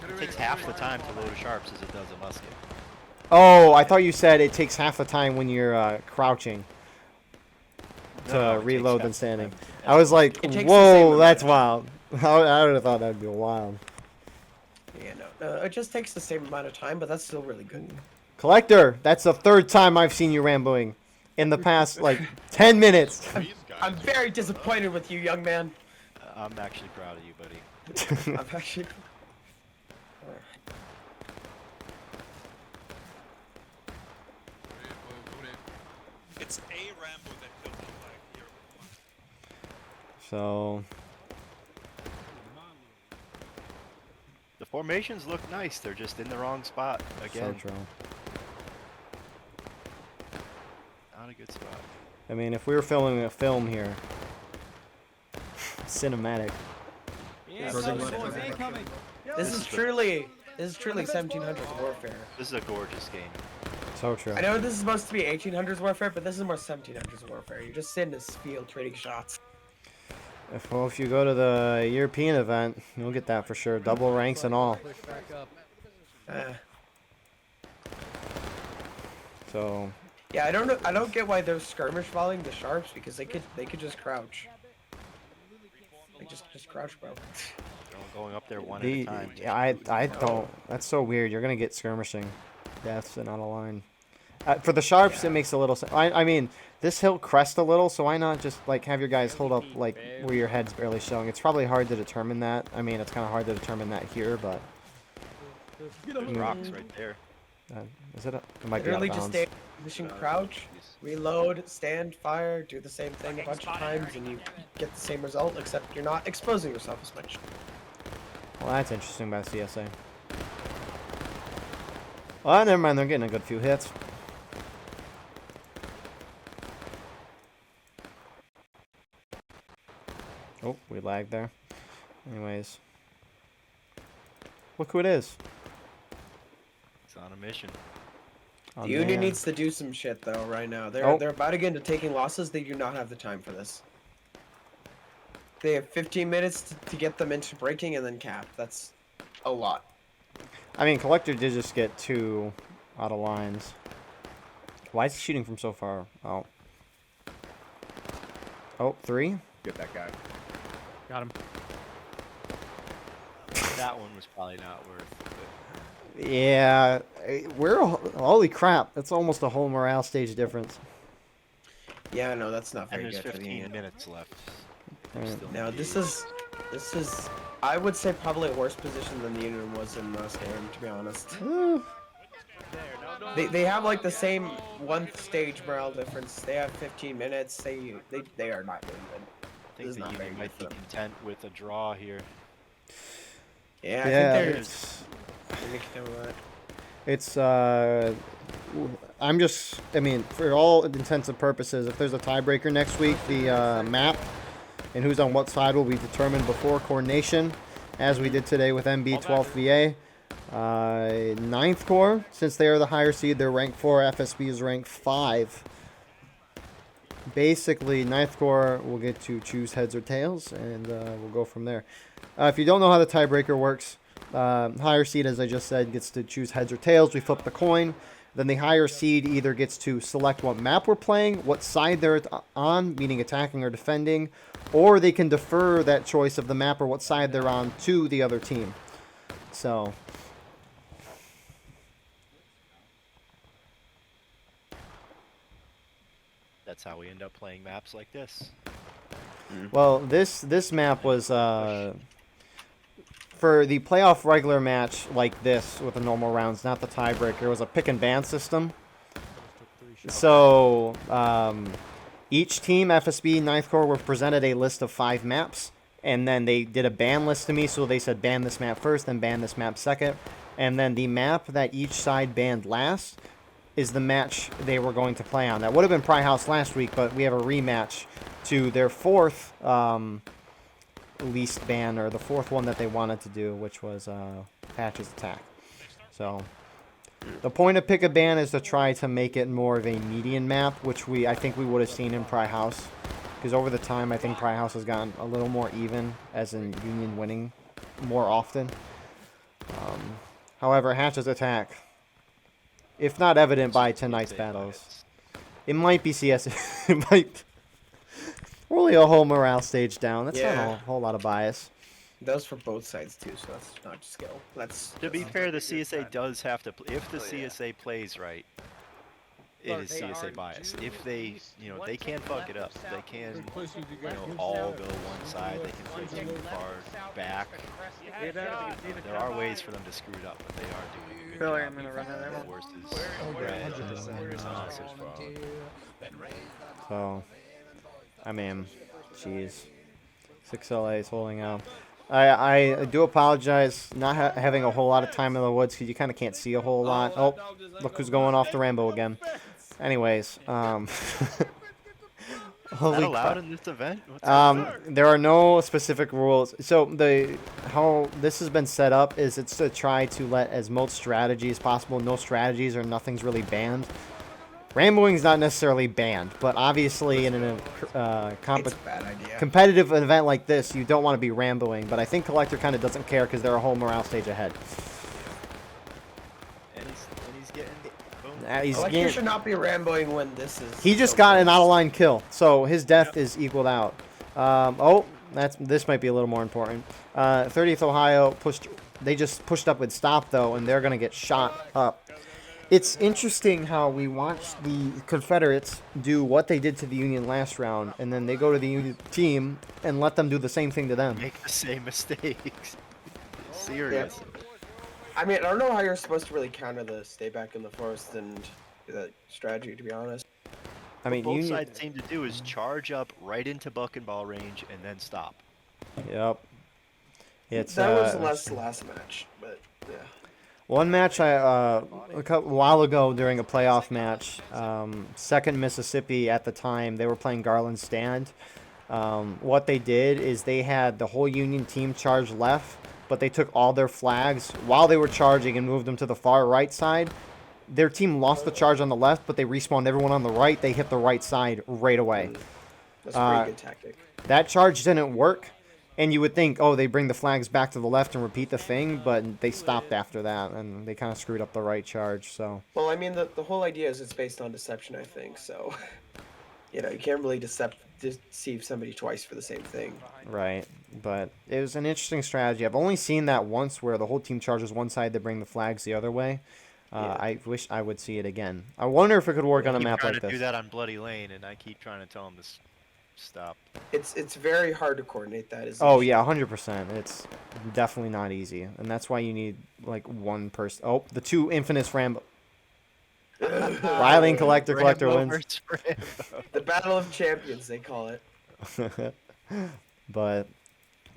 S7: It takes half the time to load a sharps as it does a musket.
S1: Oh, I thought you said it takes half the time when you're crouching to
S7: No, it takes
S1: reload
S7: half
S1: than
S7: the
S1: standing.
S7: time.
S1: I was like,
S2: It takes the same
S1: whoa,
S2: amount
S1: that's
S2: of
S1: wild. I would have thought that'd be wild.
S2: Yeah, no, it just takes the same amount of time, but that's still really good.
S1: Collector, that's the third time I've seen you ramboing in the past like 10 minutes.
S2: I'm very disappointed with you, young man.
S7: I'm actually proud of you, buddy.
S2: I'm actually.
S4: It's a Rambo that killed me like here.
S1: So
S7: The formations look nice. They're just in the wrong spot again.
S1: so true.
S7: Not a good spot.
S1: I mean, if we were filming a film here, cinematic.
S9: Yeah,
S2: That's
S9: coming,
S2: what-
S9: boys, incoming.
S2: This is truly 1700s warfare.
S7: This is a gorgeous game.
S1: So true.
S2: I know this is supposed to be 1800s warfare, but this is more 1700s warfare. You're just sitting in this field trading shots.
S1: If you go to the European event, you'll get that for sure. Double ranks and all.
S5: Push back up.
S1: So
S2: Yeah, I don't know. I don't get why they're skirmish volleying the sharps because they could just crouch. They just crouch, bro.
S7: Going up there one at a time.
S1: I don't. That's so weird. You're gonna get skirmishing deaths and out of line. For the sharps, it makes a little sense. I mean, this hill crests a little, so why not just like have your guys hold up like where your head's barely showing? It's probably hard to determine that. I mean, it's kind of hard to determine that here, but
S7: Rocks right there.
S1: is it? It might be out
S2: Literally
S1: of
S2: just
S1: bounds.
S2: stay position, crouch, reload, stand, fire, do the same thing a bunch of times, and you get the same result, except you're not exposing yourself as much.
S1: Well, that's interesting by CSA. Well, never mind. They're getting a good few hits. Oh, we lagged there. Anyways. Look who it is.
S7: It's on a mission.
S1: Oh,
S2: The Union
S1: man.
S2: needs to do some shit though right now. They're
S1: Oh.
S2: they're about to get into taking losses. They do not have the time for this. They have 15 minutes to get them into breaking and then cap. That's a lot.
S1: I mean, Collector did just get 2 out of lines. Why is he shooting from so far? Oh. Oh, 3?
S4: Get that guy.
S5: Got him.
S7: That one was probably not worth it.
S1: Yeah. We're... Holy crap. That's almost a whole morale stage difference.
S2: Yeah, no, that's not
S7: And
S2: very
S7: there's
S2: good for the
S7: 15
S2: Union.
S7: minutes left.
S1: Alright.
S7: Still
S2: Now this
S7: engaged.
S2: is I would say probably a worse position than the Union was in last game, to be honest. They have like the same one stage morale difference. They have 15 minutes. They are not doing good.
S7: I think
S2: This is
S7: the
S2: not very
S7: Union
S2: good
S7: might
S2: for
S7: be
S2: them.
S7: content with a draw here.
S2: Yeah, I
S1: Yeah,
S2: think
S1: it's...
S2: they're
S1: It's, I'm just, I mean, for all intents and purposes, if there's a tiebreaker next week, the map and who's on what side will be determined before coordination, as we did today with MB 12th VA. 9th Corps, since they are the higher seed, they're rank 4, FSB is rank 5. Basically, 9th Corps will get to choose heads or tails, and we'll go from there. If you don't know how the tiebreaker works, higher seed, as I just said, gets to choose heads or tails. We flip the coin. Then the higher seed either gets to select what map we're playing, what side they're on, meaning attacking or defending, or they can defer that choice of the map or what side they're on to the other team. So,
S7: That's how we end up playing maps like this.
S1: well, this map was for the playoff regular match like this with the normal rounds, not the tiebreaker. It was a pick and ban system. So each team, FSB, 9th Corps, were presented a list of 5 maps, and then they did a ban list to me. So they said ban this map first, then ban this map second, and then the map that each side banned last is the match they were going to play on. That would have been Pry House last week, but we have a rematch to their 4th least ban, or the 4th one that they wanted to do, which was Patch's Attack. So the point of pick a ban is to try to make it more of a median map, which I think we would have seen in Pry House, because over the time I think Pry House has gotten a little more even, as in Union winning more often. However, Hatch's Attack, if not evident by tonight's battles, it might be CS. It might. We're only a whole morale stage down. That's not a whole lot of bias.
S2: That was for both sides too, so that's not skill. That's
S7: To be fair, the CSA does have to. If the CSA plays right, it is CSA bias. If they, they can fuck it up. They can, all go one side. They can play too far back. There are ways for them to screw it up, but they are doing a good
S6: Billy,
S7: job.
S6: I'm gonna run
S7: Even
S6: that
S7: though
S6: ammo.
S7: the worst is red.
S1: So, I mean, jeez. 6LA is holding out. I do apologize not having a whole lot of time in the woods because you kind of can't see a whole lot. Oh, look who's going off the Rambo again. Anyways,
S7: Is
S1: holy
S7: that allowed
S1: crap.
S7: in this event?
S1: There are no specific rules. So how this has been set up is it's to try to let as most strategy as possible. No strategies or nothing's really banned. Rambling's is not necessarily banned, but obviously in a
S2: It's a bad idea.
S1: competitive event like this, you don't want to be rambling. But I think Collector kind of doesn't care because they're a whole morale stage ahead.
S7: And he's getting boom.
S1: He's
S2: Collector
S1: getting,
S2: should not be rambling when this is.
S1: he just
S2: so
S1: got an
S2: close.
S1: out-of-line kill, so his death is equaled out. Oh, this might be a little more important. 30th Ohio pushed. They just pushed up with stop though, and they're gonna get shot up. It's interesting how we watched the Confederates do what they did to the Union last round, and then they go to the Union team and let them do the same thing to them.
S7: Make the same mistakes. Serious.
S2: I mean, I don't know how you're supposed to really counter the stay back in the forest and that strategy, to be honest.
S1: I mean,
S7: What both
S1: Union.
S7: sides seem to do is charge up right into buck and ball range and then stop.
S1: Yep. It's
S2: That was less last match, but yeah.
S1: one match a while ago during a playoff match. Second Mississippi at the time, they were playing Garland Stand. What they did is they had the whole Union team charge left, but they took all their flags while they were charging and moved them to the far right side. Their team lost the charge on the left, but they respawned everyone on the right. They hit the right side right away.
S2: That's a pretty good tactic.
S1: That charge didn't work, and you would think, oh, they bring the flags back to the left and repeat the thing, but they stopped after that, and they kind of screwed up the right charge, so.
S2: Well, I mean, the whole idea is it's based on deception, I think, so, you know, you can't really deceive somebody twice for the same thing.
S1: Right, but it was an interesting strategy. I've only seen that once where the whole team charges one side to bring the flags the other way. I wish I would see it again. I wonder if it could work on a map like
S7: trying to do
S1: this.
S7: that on Bloody Lane, and I keep trying to tell him to stop.
S2: It's very hard to coordinate that. Is the
S1: Oh
S2: issue.
S1: yeah, 100%. It's definitely not easy, and that's why you need like one person. Oh, the two infamous Rambo. Riley and Collector
S7: Rambo
S1: wins.
S7: versus Rambo.
S2: The Battle of Champions, they call it.
S1: But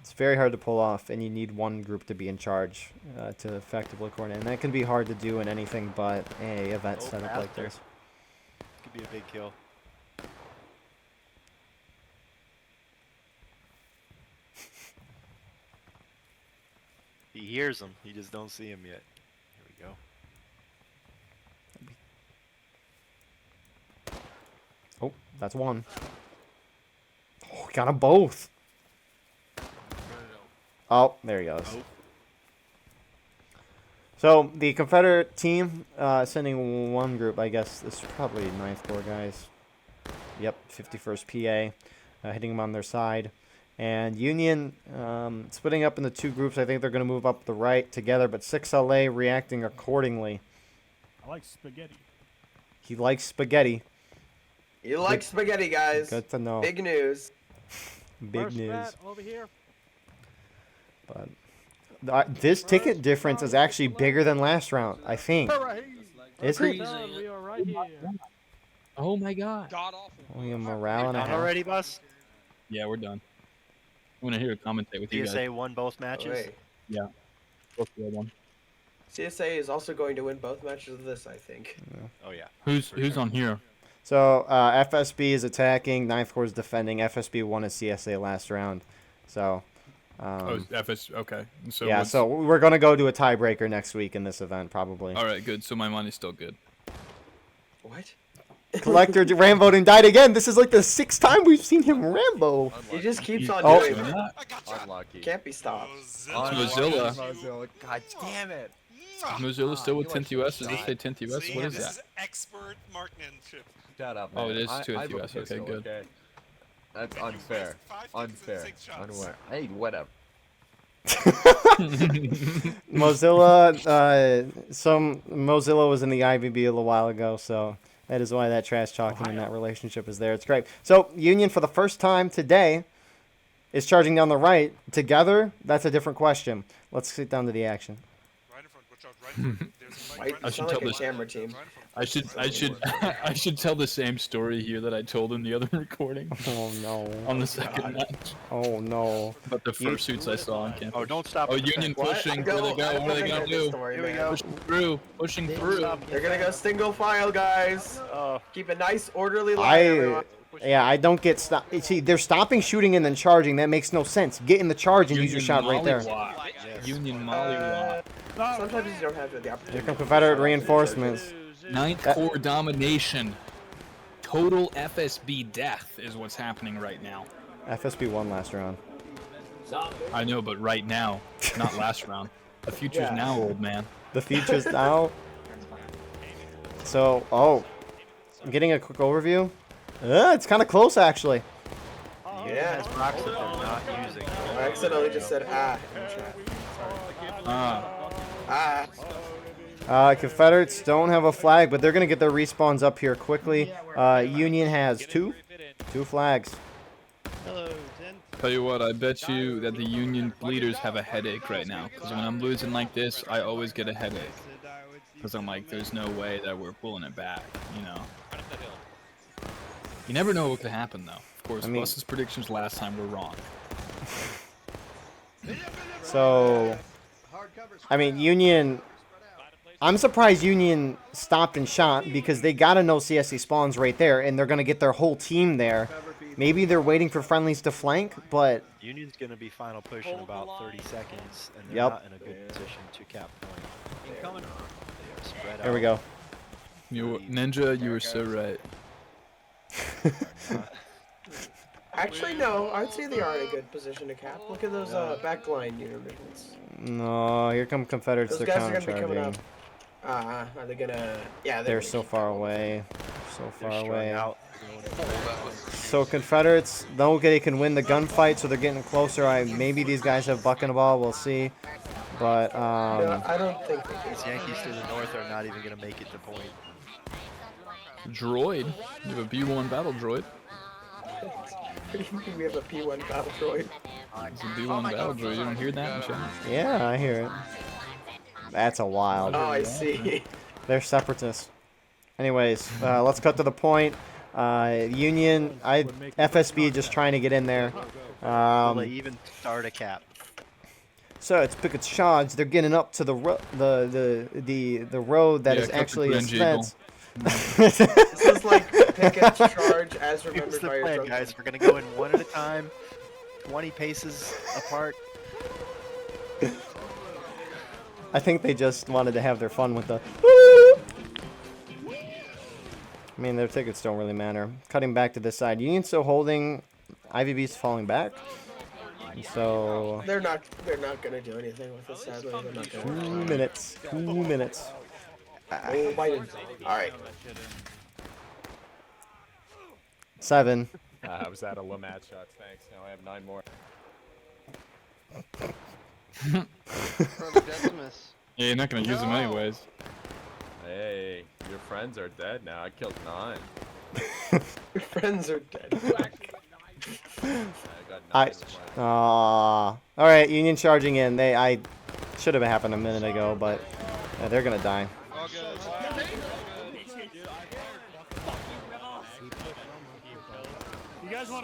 S1: it's very hard to pull off, and you need one group to be in charge to effectively coordinate. And that can be hard to do in anything but a event setup like
S7: after.
S1: this.
S7: Could be a big kill. He hears him. He just don't see him yet. Here we go.
S1: Oh, that's one. Oh, got them both. Oh, there he goes.
S7: Oh.
S1: So the Confederate team sending one group, I guess. This is probably 9th Corps guys. Yep, 51st PA, hitting them on their side. And Union splitting up into two groups. I think they're going to move up the right together, but 6LA reacting accordingly.
S5: I like spaghetti.
S1: He likes spaghetti.
S2: You like spaghetti, guys.
S1: Good to know.
S2: Big news.
S1: Big
S5: First
S1: news.
S5: bat over here.
S1: But this ticket difference is actually bigger than last round, I think. Is it?
S5: Done, we are right here.
S9: Oh my god.
S4: God awful.
S1: Only a morale and a
S7: On
S1: half.
S7: already, Bus?
S9: Yeah, we're done. I'm gonna hear a commentate with you guys.
S7: DSA won both matches.
S2: Wait.
S9: Both the other one.
S2: CSA is also going to win both matches of this, I think.
S7: Oh yeah.
S9: Who's on here?
S1: So FSB is attacking, 9th Corps is defending. FSB won a CSA last round. So,
S10: FS. Okay. So
S1: yeah,
S10: what's-
S1: so we're going to go to a tiebreaker next week in this event, probably.
S10: All right, good. So my money's still good.
S2: What?
S1: Collector Rambo and died again. This is like the 6th time we've seen him Rambo.
S2: He just keeps on
S1: Oh.
S2: doing it.
S11: Unlucky.
S2: Can't be stopped.
S10: Mozilla.
S11: Mozilla. God damn it.
S10: Mozilla still with
S11: You
S10: 10th US? Does this say 10th US?
S4: See,
S10: What is
S4: this
S10: that?
S4: is expert marksmanship.
S11: Shut up,
S10: Oh,
S11: man.
S10: it is
S11: I
S10: 2th
S11: have a
S10: US. Okay,
S11: pistol,
S10: good.
S11: okay? That's unfair. Unfair. Unaware. Hey, whatever.
S1: Mozilla was in the IVB a little while ago, so that is why that trash talking and that relationship is there. It's great. So Union, for the first time today, is charging down the right. Together, that's a different question. Let's get down to the action.
S4: Right in front. Watch out. Right in front. There's a mic right
S2: I
S4: in
S10: should
S2: sound like
S10: tell
S2: a
S10: this-
S2: camera team.
S10: I should tell the same story here that I told in the other recording
S1: Oh no.
S10: on the second match.
S1: Oh no.
S10: But the fursuits I saw on campus.
S7: Oh, don't stop.
S10: Oh,
S7: the defense.
S10: Union
S2: What?
S10: pushing. Where they go? What are they gonna do?
S7: Here we go.
S10: Pushing through. Pushing through.
S2: They're gonna go single file, guys.
S7: Oh,
S2: Keep a nice orderly line, everyone.
S1: I don't get stop. See, they're stopping shooting and then charging. That makes no sense. Get in the charge and use your shot right there.
S10: Union Molly Watt.
S2: Sometimes you don't have the opportunity.
S1: Here come Confederate reinforcements.
S10: Ninth Corps domination. Total FSB death is what's happening right now.
S1: FSB won last round.
S10: I know, but right now, not last round. The future's now, old man.
S1: The future's now. So, I'm getting a quick overview. It's kind of close, actually.
S2: Yeah.
S7: That's rocks that they're not using.
S2: I accidentally just said in chat.
S1: Confederates don't have a flag, but they're going to get their respawns up here quickly. Union has two flags.
S10: Tell you what, I bet you that the Union leaders have a headache right now. Because when I'm losing like this, I always get a headache. Because I'm like, there's no way that we're pulling it back, you know? You never know what could happen, though. Of course, Bus's predictions last time were wrong.
S1: So, I mean, Union... I'm surprised Union stopped and shot because they got to know CSC spawns right there, and they're going to get their whole team there. Maybe they're waiting for friendlies to flank, but...
S7: Union's going to be final push in about 30 seconds, and they're not in a good position to cap point.
S1: There we go.
S10: Ninja, you were so right.
S2: Actually, no. I'd say they are in a good position to cap. Look at those backline units.
S1: No, here come Confederates.
S2: Those
S1: They're
S2: guys are going to be coming up.
S1: counter-charging.
S2: Are they going to... Yeah,
S1: They're so far away. So far away.
S7: Out.
S1: So Confederates, they can win the gunfight, so they're getting closer. Maybe these guys have buck and a ball. We'll see. But,
S2: no, I don't think they
S7: These Yankees to the north are not even going to make it to point.
S10: Droid? You have a B1 battle droid.
S2: We have a P1 battle droid.
S10: It's a B1 battle droid. You don't hear that in chat?
S1: yeah, I hear it. That's a wild.
S2: Oh, I see.
S1: They're separatists. Anyways, let's cut to the point. Union, FSB just trying to get in there.
S7: Will they even start a cap?
S1: So it's Pickett's charge. They're getting up to the road that is actually a fence.
S2: This is like Pickett's charge as remembered by your
S7: plan, guys. We're gonna go in one at a time, 20 paces apart.
S1: I think they just wanted to have their fun with the. I mean, their tickets don't really matter. Cutting back to this side, Union still holding. IVB's falling back. So
S2: they're not gonna do anything with this. Sadly, they're not gonna.
S1: 2 minutes. 2 minutes.
S2: Oh, Biden. All right.
S1: 7.
S11: I was out of Lamad shots. Thanks. Now I have 9 more.
S10: Yeah, you're not gonna use them anyways.
S11: Hey, your friends are dead now. I killed 9.
S2: Your friends are dead.
S11: I got 9.
S1: All right, Union charging in. I should have happened a minute ago, but they're gonna die.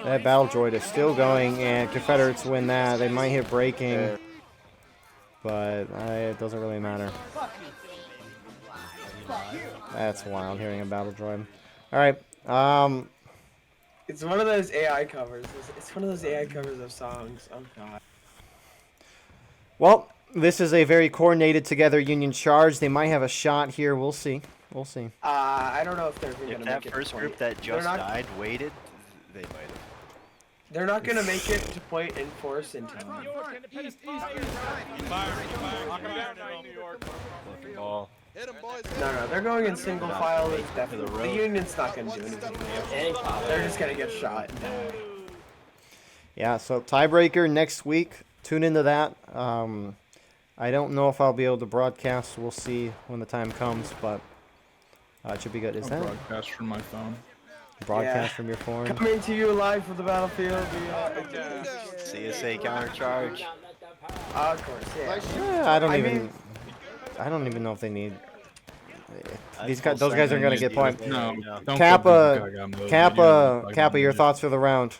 S1: That battle droid is still going, and Confederates win that. They might hit breaking, but it doesn't really matter. That's wild, hearing a battle droid. All right.
S2: It's one of those AI covers. It's one of those AI covers of songs. Oh god.
S1: Well, this is a very coordinated together Union charge. They might have a shot here. We'll see. We'll see.
S2: I don't know if they're going to make it.
S7: If that first group that just died waited, they might have.
S2: They're not going to make it to point and force in time. No, they're going in single file. It's definitely the Union's not going to do anything. They're just going to get shot.
S1: Yeah, so tiebreaker next week. Tune into that. I don't know if I'll be able to broadcast. We'll see when the time comes, but it should be good. Is that
S10: broadcast from my phone?
S1: Broadcast from your phone.
S2: Coming to you live from the battlefield.
S7: CSA counter charge.
S2: Of course, yeah.
S1: I don't even know if they need. Those guys are gonna get point.
S10: No.
S1: Kappa. Your thoughts for the round.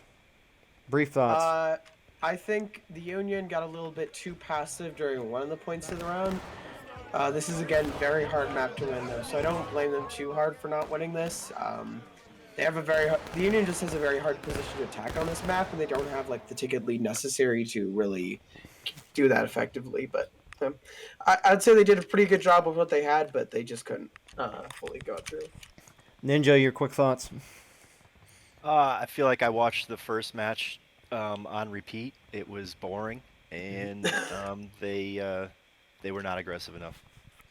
S1: Brief thoughts.
S2: I think the Union got a little bit too passive during one of the points of the round. This is again very hard map to win though, so I don't blame them too hard for not winning this. They have the Union just has a very hard position to attack on this map, and they don't have like the ticket lead necessary to really do that effectively. But I'd say they did a pretty good job with what they had, but they just couldn't fully go through.
S1: Ninja, your quick thoughts.
S7: I feel like I watched the first match on repeat. It was boring, and they were not aggressive enough.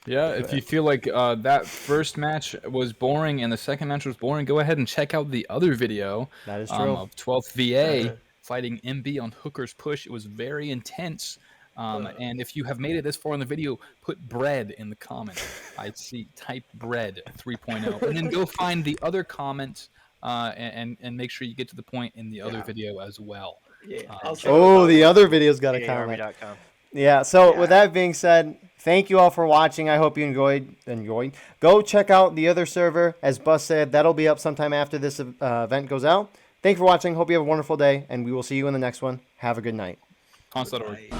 S10: Yeah, if you feel like that first match was boring and the second match was boring, go ahead and check out the other video
S1: That is true.
S10: of 12th VA fighting MB on Hooker's Push. It was very intense. And if you have made it this far in the video, put bread in the comments. I see type bread 3.0. And then go find the other comments and make sure you get to the point in the other video as well.
S2: Yeah.
S1: The other video's got a comment.
S7: ARmy.com.
S1: Yeah, so with that being said, thank you all for watching. I hope you enjoyed. Go check out the other server. As Bus said, that'll be up sometime after this event goes out. Thanks for watching. Hope you have a wonderful day, and we will see you in the next one. Have a good night.
S10: Const.org.